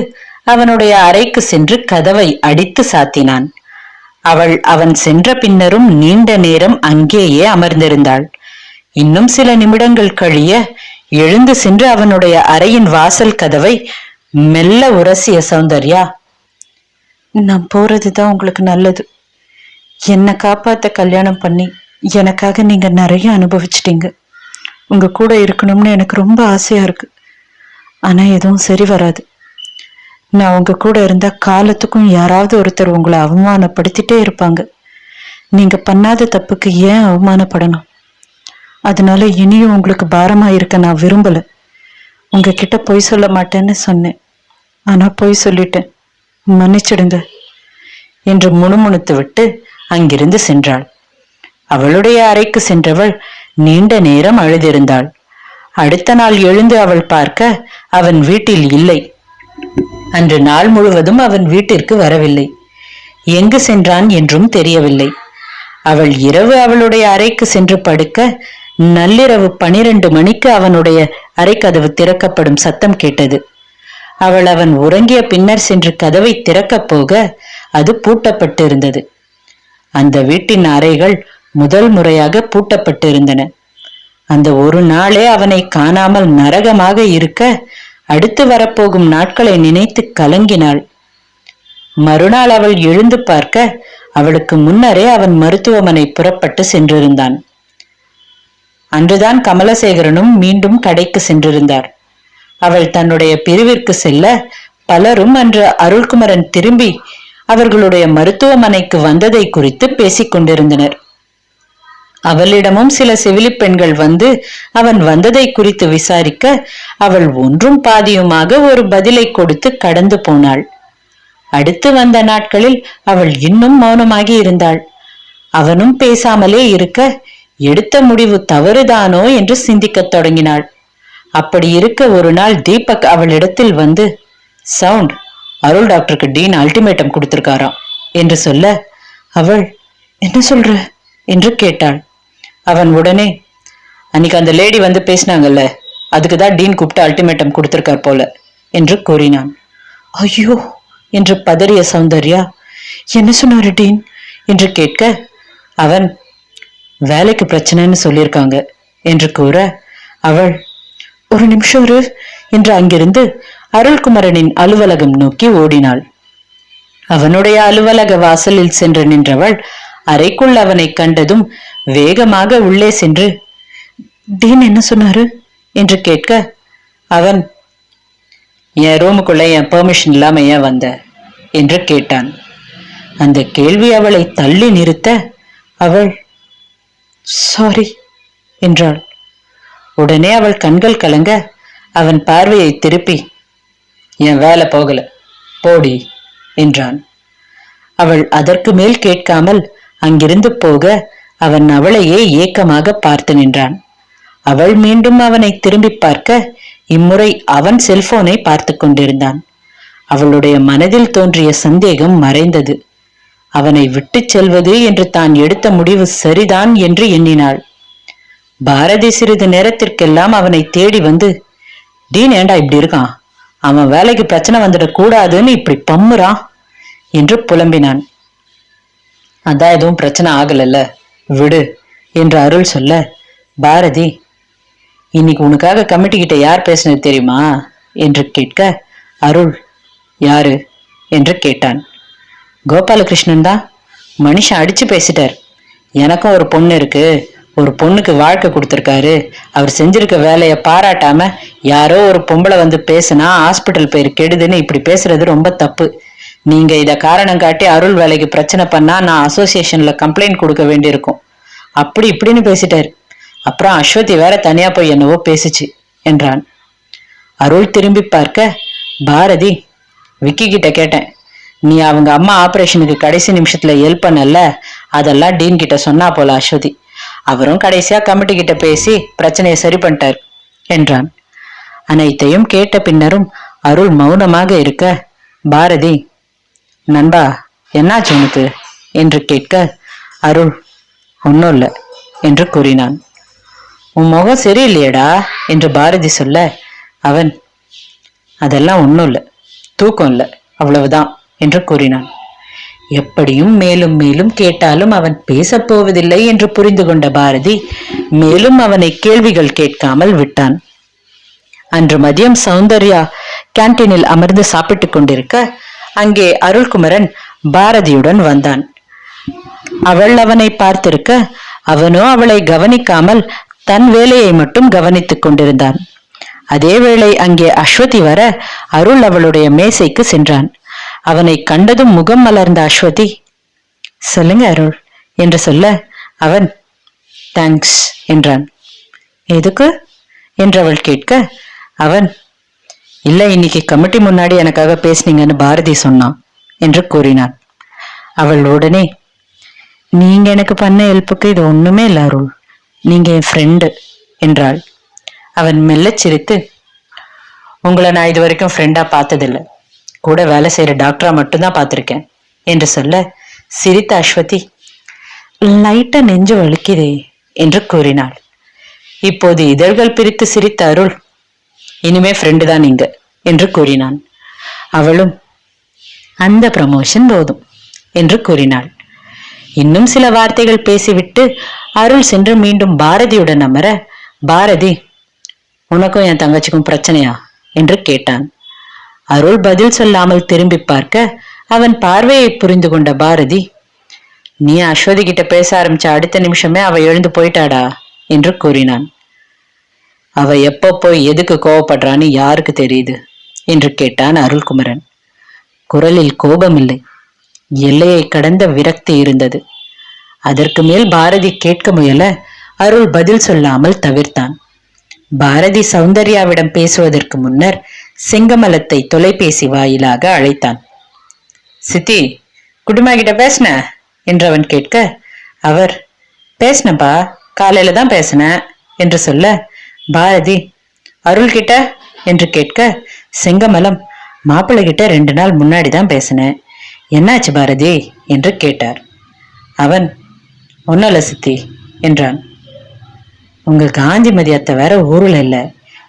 அவனுடைய அறைக்கு சென்று கதவை அடித்து சாத்தினான். அவள் அவன் சென்ற பின்னரும் நீண்ட நேரம் அங்கேயே அமர்ந்திருந்தாள். இன்னும் சில நிமிடங்கள் கழிய எழுந்து சென்று அவனுடைய அறையின் வாசல் கதவை மெல்ல உரசிய சௌந்தர்யா, நான் போறதுதான் உங்களுக்கு நல்லது. என்னை காப்பாத்த கல்யாணம் பண்ணி எனக்காக நீங்க நிறைய அனுபவிச்சிட்டீங்க. உங்க கூட இருக்கணும்னு எனக்கு ரொம்ப ஆசையா இருக்கு. ஆனா எதுவும் சரி வராது. நான் உங்க கூட இருந்தா காலத்துக்கும் யாராவது ஒருத்தர் உங்களை அவமானப்படுத்திட்டே இருப்பாங்க. நீங்க பண்ணாத தப்புக்கு ஏன் அவமானப்படணும்? அதனால இனியும் உங்களுக்கு பாரமா இருக்க நான் விரும்பல. உங்ககிட்ட பொய் சொல்ல மாட்டேன்னு சொன்னேன், ஆனா பொய் சொல்லிட்டேன், மன்னிச்சிடுங்க என்று முணுமுணுத்து விட்டு அங்கிருந்து சென்றாள். அவளுடைய அறைக்கு சென்றவள் நீண்ட நேரம் அழுதிருந்தாள். அடுத்த நாள் எழுந்து அவள் பார்க்க அவன் வீட்டில் இல்லை. அன்று நாள் முழுவதும் அவன் வீட்டிற்கு வரவில்லை. எங்கு சென்றான் என்றும் தெரியவில்லை. அவள் இரவு அவளுடைய அறைக்கு சென்று படுக்க நள்ளிரவு 12 மணிக்கு அவனுடைய அறைக்கதவு திறக்கப்படும் சத்தம் கேட்டது. அவன் உறங்கிய பின்னர் சென்று கதவை திறக்கப் போக அது பூட்டப்பட்டு இருந்தது. அந்த வீட்டின் அறைகள் முதல் முறையாக பூட்டப்பட்டு இருந்தன. அந்த ஒரு நாளே அவனை காணாமல் நரகமாக இருக்க அடுத்து வரப்போகும் நாட்களை நினைத்து கலங்கினாள். மறுநாள் அவள் எழுந்து பார்க்க அவளுக்கு முன்னரே அவன் மருத்துவமனை புறப்பட்டு சென்றிருந்தான். அன்றுதான் கமலசேகரனும் மீண்டும் கடைக்கு சென்றிருந்தார். அவள் தன்னுடைய பிரிவிற்கு செல்ல பலரும் அன்று அருள்குமரன் திரும்பி அவர்களுடைய மருத்துவமனைக்கு வந்ததை குறித்து பேசிக் கொண்டிருந்தனர். அவளிடமும் சில செவிலி பெண்கள் வந்து அவன் வந்ததை குறித்து விசாரிக்க அவள் ஒன்றும் பாதியுமாக ஒரு பதிலை கொடுத்து கடந்து போனாள். அடுத்து வந்த நாட்களில் அவள் இன்னும் மௌனமாகி இருந்தாள். அவனும் பேசாமலே இருக்க எடுத்த முடிவு தவறுதானோ என்று சிந்திக்கத் தொடங்கினாள். அப்படி இருக்க ஒரு நாள் தீபக் அவளிடத்தில் வந்து, சவுண்ட், அருள் டாக்டருக்கு டீன் அல்டிமேட்டம் கொடுத்திருக்காராம் என்று சொல்ல அவள், என்ன சொல்ற என்று கேட்டாள். அவன் உடனே, அன்னைக்கு அந்த லேடி வந்து பேசினாங்கல்ல, அதுக்குதான் டீன் கூப்பிட்டு அல்டிமேட்டம் கொடுத்திருக்கார் போல என்று கூறினான். ஐயோ என்று பதறிய சௌந்தர்யா, என்ன சொன்னாரு டீன் என்று கேட்க அவன், வேலைக்கு பிரச்சனைன்னு சொல்லியிருக்காங்க என்று கூற அவள், ஒரு நிமிஷம் இரு என்று அங்கிருந்து அருள்குமரனின் அலுவலகம் நோக்கி ஓடினாள். அவனுடைய அலுவலக வாசலில் சென்று நின்றவள் அறைக்குள் அவனை கண்டதும் வேகமாக உள்ளே சென்று, டீன் என்ன சொன்னாரு என்று கேட்க அவன், என் ரூமுக்குள்ள என் பெர்மிஷன் இல்லாம ஏன் வந்த என்று கேட்டான். அந்த கேள்வி அவளை தள்ளி நிறுத்த அவள், சாரி என்றாள். உடனே அவள் கண்கள் கலங்க அவன் பார்வையை திருப்பி, என் வேலை போகல, போடி என்றான். அவள் அதற்கு மேல் கேட்காமல் அங்கிருந்து போக அவன் அவளையே ஏக்கமாக பார்த்து நின்றான். அவள் மீண்டும் அவனை திரும்பி பார்க்க இம்முறை அவன் செல்போனை பார்த்து கொண்டிருந்தான். அவளுடைய மனதில் தோன்றிய சந்தேகம் மறைந்தது. அவனை விட்டுச் செல்வது என்று தான் எடுத்த முடிவு சரிதான் என்று எண்ணினாள். பாரதி சிறிது நேரத்திற்கெல்லாம் அவனை தேடி வந்து, டீன் ஏண்டா இப்படி இருக்கான், அவன் வேலைக்கு பிரச்சனை வந்துடக் கூடாதுன்னு இப்படி பம்முறான் என்று புலம்பினான். அதான் எதுவும் பிரச்சனை ஆகலல்ல, விடு என்று அருள் சொல்ல பாரதி, இன்னைக்கு உனக்காக கமிட்டி கிட்ட யார் பேசினது தெரியுமா என்று கேட்க அருள், யாரு என்று கேட்டான். கோபாலகிருஷ்ணன் தான். மனுஷன் அடிச்சு பேசிட்டார். எனக்கும் ஒரு பொண்ணு இருக்கு, ஒரு பொண்ணுக்கு வாழ்க்கை கொடுத்திருக்காரு, அவர் செஞ்சிருக்க வேலையை பாராட்டாம யாரோ ஒரு பொம்பளை வந்து பேசுனா ஹாஸ்பிட்டல் பேர் கெடுதுன்னு இப்படி பேசுறது ரொம்ப தப்பு. நீங்க இத காரணம் காட்டி அருள் வேலைக்கு பிரச்சனை பண்ணா நான் அசோசியேஷன்ல கம்ப்ளைண்ட் கொடுக்க வேண்டியிருக்கும். அப்படி இப்படின்னு பேசிட்டாரு. அப்புறம் அஸ்வதி வேற தனியா போய் என்னவோ பேசிச்சு என்றான். அருள் திரும்பி பார்க்க பாரதி, விக்கி கிட்ட கேட்டேன், நீ அவங்க அம்மா ஆபரேஷனுக்கு கடைசி நிமிஷத்துல ஹெல்ப் பண்ணல, அதெல்லாம் டீன் கிட்ட சொன்னா போல அஸ்வதி. அவரும் கடைசியா கமிட்டி கிட்ட பேசி பிரச்சனையை சரி பண்ணிட்டார் என்றான். அனைத்தையும் கேட்ட பின்னரும் அருள் மௌனமாக இருக்க பாரதி, நண்பா என்னாச்சு உனக்கு என்று கேட்க அருள், ஒன்னும் இல்லை என்று கூறினான். உன் முகம் சரியில்லையடா என்று பாரதி சொல்ல அவன், அதெல்லாம் ஒன்னும் இல்லை, தூக்கம் இல்லை, அவ்வளவுதான் என்று கூறினான். எப்படியும் மேலும் மேலும் கேட்டாலும் அவன் பேசப்போவதில்லை என்று புரிந்து கொண்ட பாரதி மேலும் அவனை கேள்விகள் கேட்காமல் விட்டான். அன்று மதியம் சௌந்தர்யா கேன்டீனில் அமர்ந்து சாப்பிட்டுக் கொண்டிருக்க அங்கே அருள்குமரன் பாரதியுடன் வந்தான். அவள் அவனை பார்த்திருக்க அவனோ அவளை கவனிக்காமல் தன் வேலையை மட்டும் கவனித்துக் கொண்டிருந்தான். அதேவேளை அங்கே அஸ்வதி வர அருள் அவளுடைய மேசைக்கு சென்றான். அவனை கண்டதும் முகம் மலர்ந்த அஸ்வதி, சொல்லுங்க அருள் என்று சொல்ல அவன் தேங்க்ஸ் என்றான். எதுக்கு என்றவள் கேட்க அவன், இல்ல இன்னைக்கு கமிட்டி முன்னாடி எனக்காக பேசுனீங்கன்னு பாரதி சொன்னான் என்று கூறினான். அவள் உடனே, நீங்க எனக்கு பண்ண ஹெல்ப்புக்கு இது ஒண்ணுமே இல்ல அருள், நீங்க என் ஃப்ரெண்டு என்றாள். அவன் மெல்லச் சிரித்து, உங்களை நான் இது வரைக்கும் ஃப்ரெண்டா பார்த்ததில்லை, கூட வேலை செய்யற டாக்டரா மட்டும்தான் பார்த்திருக்கேன் என்று சொல்ல சிரித்த அஸ்வதி, லைட்டா நெஞ்சு வலிக்குதே என்று கூறினாள். இப்போது இதழ்கள் பிரித்து சிரித்த அருள், இனிமே ஃப்ரெண்டு தான் நீங்க என்று கூறினான். அவளும், அந்த ப்ரமோஷன் போதும் என்று கூறினாள். இன்னும் சில வார்த்தைகள் பேசிவிட்டு அருள் சென்று மீண்டும் பாரதியுடன் அமர பாரதி, உனக்கும் என் தங்கச்சிக்கும் பிரச்சனையா என்று கேட்டான். அருள் பதில் சொல்லாமல் திரும்பி பார்க்க அவன் பார்வையை புரிந்து கொண்ட பாரதி, நீ அஸ்வதி கிட்ட பேச ஆரம்பிச்ச அடுத்த நிமிஷமே அவ எழுந்து போயிட்டாடா என்று கூறினான். அவ எப்ப போய் எதுக்கு கோவப்படுறான்னு யாருக்கு தெரியுது என்று கேட்டான் அருள்குமரன். குரலில் கோபம் இல்லை, எல்லையை கடந்த விரக்தி இருந்தது. அதற்கு மேல் பாரதி கேட்க முயல அருள் பதில் சொல்லாமல் தவிர்த்தான். பாரதி சௌந்தர்யாவிடம் பேசுவதற்கு முன்னர் செங்கமலத்தை தொலைபேசி வாயிலாக அழைத்தான். சித்தி, குட்டிமா கிட்ட பேசின என்றவன் கேட்க, அவர் பேசினப்பா, காலையில தான் பேசின என்று சொல்ல, பாரதி அருள் கிட்ட என்று கேட்க, செங்கமலம் மாப்பிள்ளை கிட்ட 2 நாள் முன்னாடி தான் பேசினேன், என்னாச்சு பாரதி என்று கேட்டார். அவன் ஒன்னல சித்தி என்றான். உங்க காந்திமதி அத்தை வேற ஊர்ல இல்ல,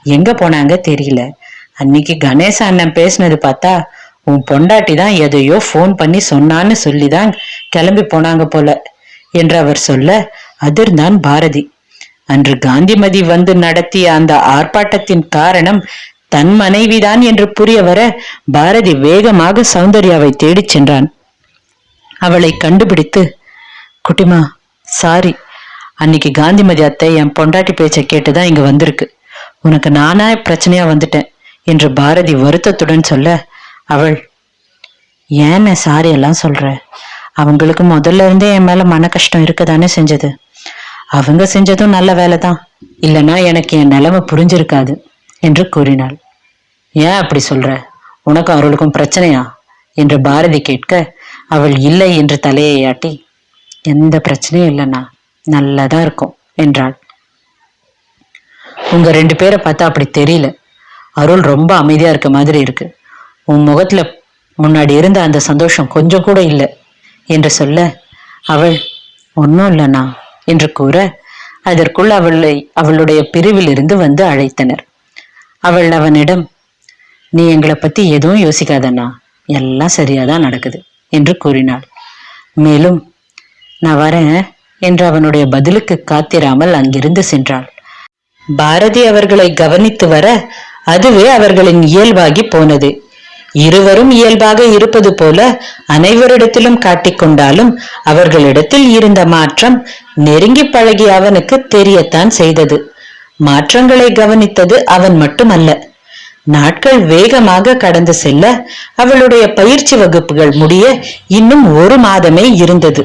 எங்க போனாங்க தெரியல. அன்னைக்கு கணேச அண்ணன் பேசினது பார்த்தா உன் பொண்டாட்டி தான் எதையோ போன் பண்ணி சொன்னான்னு சொல்லிதான் கிளம்பி போனாங்க போல என்று அவர் சொல்ல அதிர்ந்தான் பாரதி. அன்று காந்திமதி வந்து நடத்திய அந்த ஆர்ப்பாட்டத்தின் காரணம் தன் மனைவிதான் என்று புரிய வர பாரதி வேகமாக சௌந்தர்யாவை தேடிச் சென்றான். அவளை கண்டுபிடித்து, குட்டிமா சாரி, அன்னைக்கு காந்திமதி அத்தை என் பொண்டாட்டி பேச்சை கேட்டுதான் இங்க வந்திருக்கு, உனக்கு நானா பிரச்சனையா வந்துட்டேன் என்று பாரதி வருத்தத்துடன் சொல்ல, அவள் ஏன்னு சாரி எல்லாம் சொல்ற, அவங்களுக்கு முதல்ல இருந்தே என் மேல மன கஷ்டம் இருக்கதானே செஞ்சது, அவங்க செஞ்சதும் நல்ல வேலைதான், இல்லைன்னா எனக்கு என் நிலைமை புரிஞ்சிருக்காது என்று கூறினாள். ஏன் அப்படி சொல்ற, உனக்கும் அவர்களுக்கும் பிரச்சனையா என்று பாரதி கேட்க, அவள் இல்லை என்று தலையை ஆட்டி, எந்த பிரச்சனையும் இல்லைண்ணா, நல்லதா இருக்கும் என்றாள். உங்க 2 பேரை பார்த்தா அப்படி தெரியல, அருள் ரொம்ப அமைதியா இருக்க மாதிரி இருக்கு, உன் முகத்துல முன்னாடி இருந்த அந்த சந்தோஷம் கொஞ்சம் கூட இல்லை என்று சொல்ல, அவள் ஒன்னும் இல்லைண்ணா என்று கூற, அதற்குள் அவளுடைய பிரிவில் இருந்து வந்து அழைத்தனர். அவள் அவனிடம், நீ எங்களை பத்தி எதுவும் யோசிக்காதண்ணா, எல்லாம் சரியாதான் நடக்குது என்று கூறினாள். மேலும் நான் வரேன் என்று அவனுடைய பதிலுக்கு காத்திராமல் அங்கிருந்து சென்றாள். பாரதி அவர்களை கவனித்து வர அதுவே அவர்களின் இயல்பாகி போனது. இருவரும் இயல்பாக இருப்பது போல அனைவரிடத்திலும் காட்டிக்கொண்டாலும் அவர்களிடத்தில் இருந்த மாற்றம் நெருங்கி பழகிய அவனுக்கு தெரியத்தான் செய்தது. மாற்றங்களை கவனித்தது அவன் மட்டுமல்ல. நாட்கள் வேகமாக கடந்து செல்ல அவளுடைய பயிற்சி வகுப்புகள் முடிய இன்னும் 1 மாதமே இருந்தது.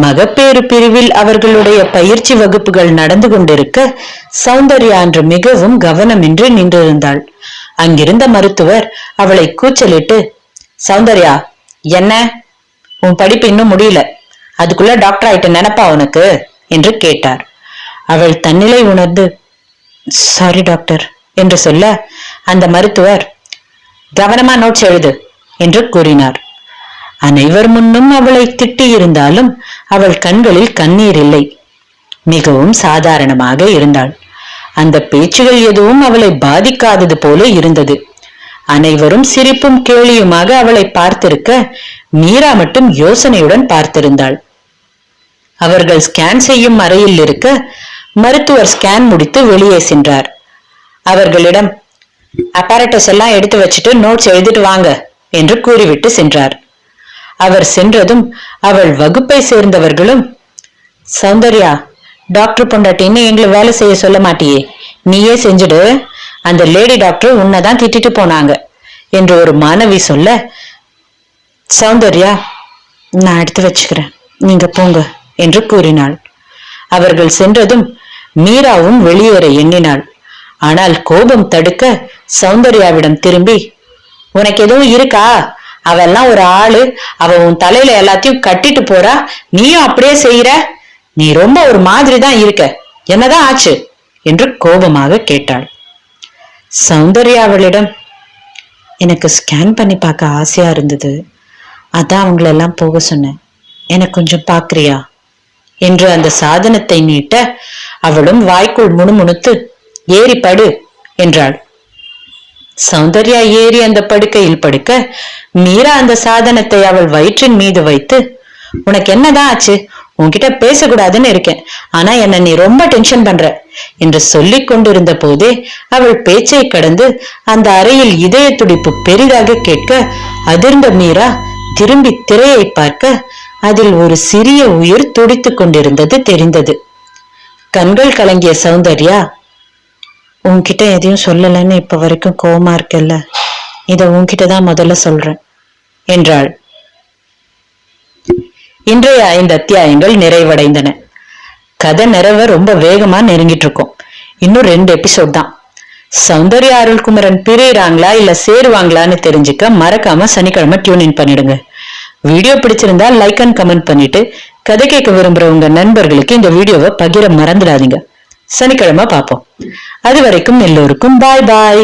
மகப்பேறு பிரிவில் அவர்களுடைய பயிற்சி வகுப்புகள் நடந்து கொண்டிருக்க சௌந்தர்யா அன்று மிகவும் கவனமின்றி நின்றிருந்தாள். அங்கிருந்த மருத்துவர் அவளை கூச்சலிட்டு, சௌந்தர்யா, என்ன உன் படிப்பு இன்னும் முடியல, அதுக்குள்ள டாக்டர் ஆயிட்ட நினைப்பா உனக்கு என்று கேட்டார். அவள் தன்னிலை உணர்ந்து, சாரி டாக்டர் என்று சொல்ல, அந்த மருத்துவர், கவனமா நோட்ஸ் எழுது என்று கூறினார். அனைவர் முன்னும் அவளை திட்டியிருந்தாலும் அவள் கண்களில் கண்ணீர் இல்லை. மிகவும் சாதாரணமாக இருந்தாள். அந்த பேச்சுகள் எதுவும் அவளை பாதிக்காதது போல இருந்தது. அனைவரும் சிரிப்பும் கேலியுமாக அவளை பார்த்திருக்க மீரா மட்டும் யோசனையுடன் பார்த்திருந்தாள். அவர்கள் ஸ்கேன் செய்யும் அறையில் இருக்க மருத்துவர் ஸ்கேன் முடித்து வெளியே சென்றார். அவர்களிடம், அப்பாரட்டஸ் எல்லாம் எடுத்து வச்சுட்டு நோட்ஸ் எழுதிட்டு வாங்க என்று கூறிவிட்டு சென்றார். அவர் சென்றதும் அவள் வகுப்பை சேர்ந்தவர்களும், சௌந்தர்யா, டாக்டர் பொண்டாட்டின்னு எங்களை வேலை செய்ய சொல்ல மாட்டியே, நீயே செஞ்சுடு, அந்த லேடி டாக்டர் உன்னைதான் திட்டிட்டு போனாங்க என்று ஒரு மாணவி சொல்ல, சௌந்தர்யா, நான் எடுத்து வச்சுக்கிறேன், நீங்க போங்க என்று கூறினாள். அவர்கள் சென்றதும் மீராவும் வெளியேற எண்ணினாள். ஆனால் கோபம் தடுக்க சௌந்தர்யாவிடம் திரும்பி, உனக்கு எதுவும் இருக்கா, அவெல்லாம் ஒரு ஆளு, அவ உன் தலையில எல்லாத்தையும் கட்டிட்டு போறா, நீயும் அப்படியே செய்யற, நீ ரொம்ப ஒரு மாதிரி தான் இருக்க, என்னதான் ஆச்சு என்று கோபமாக கேட்டாள். சௌந்தர்யா அவளிடம், எனக்கு ஸ்கேன் பண்ணி பார்க்க ஆசையா இருந்தது, அதான் அவங்களெல்லாம் போக சொன்னேன், எனக்கு கொஞ்சம் பாக்குறியா என்று அந்த சாதனத்தை நீட்ட அவளும் வாய்க்குள் முணுமுணுத்து, ஏறி படு என்றாள். சௌந்தர்யா ஏறி அந்த படுக்கையில் படுக்க மீரா அந்த சாதனத்தை அவள் வயிற்றின் மீது வைத்து, உனக்கு என்னதான் ஆச்சு, உன்கிட்ட பேசக்கூடாதுன்னு இருக்கேன், ஆனா என்ன நீ ரொம்ப டென்ஷன் பண்ற என்று சொல்லிக் கொண்டிருந்த போதே அவள் பேச்சை கடந்து அந்த அறையில் இதய துடிப்பு பெரிதாக கேட்க அதிர்ந்த மீரா திரும்பி திரையை பார்க்க அதில் ஒரு சிறிய உயிர் துடித்துக் கொண்டிருந்தது தெரிந்தது. கண்கள் கலங்கிய சௌந்தர்யா, உன்கிட்ட எதையும் சொல்லலன்னு இப்ப வரைக்கும் கோவமா இருக்கல்ல, இத உன்கிட்டதான் முதல்ல சொல்றேன் என்றாள். இன்றைய 5 அத்தியாயங்கள் நிறைவடைந்தன. கதை நிறைவ ரொம்ப வேகமா நெருங்கிட்டு இருக்கோம். இன்னும் 2 எபிசோட் தான். சௌந்தர்யா அருள்குமரன் பிரியிறாங்களா இல்ல சேருவாங்களான்னு தெரிஞ்சுக்க மறக்காம சனிக்கிழமை டியூன் பண்ணிடுங்க. வீடியோ பிடிச்சிருந்தா லைக் அண்ட் கமெண்ட் பண்ணிட்டு கதை கேட்க விரும்புற உங்க நண்பர்களுக்கு இந்த வீடியோவை பகிர மறந்துடாதீங்க. சனிக்கிழமை பார்ப்போம். அது வரைக்கும் எல்லோருக்கும் பாய் பாய்.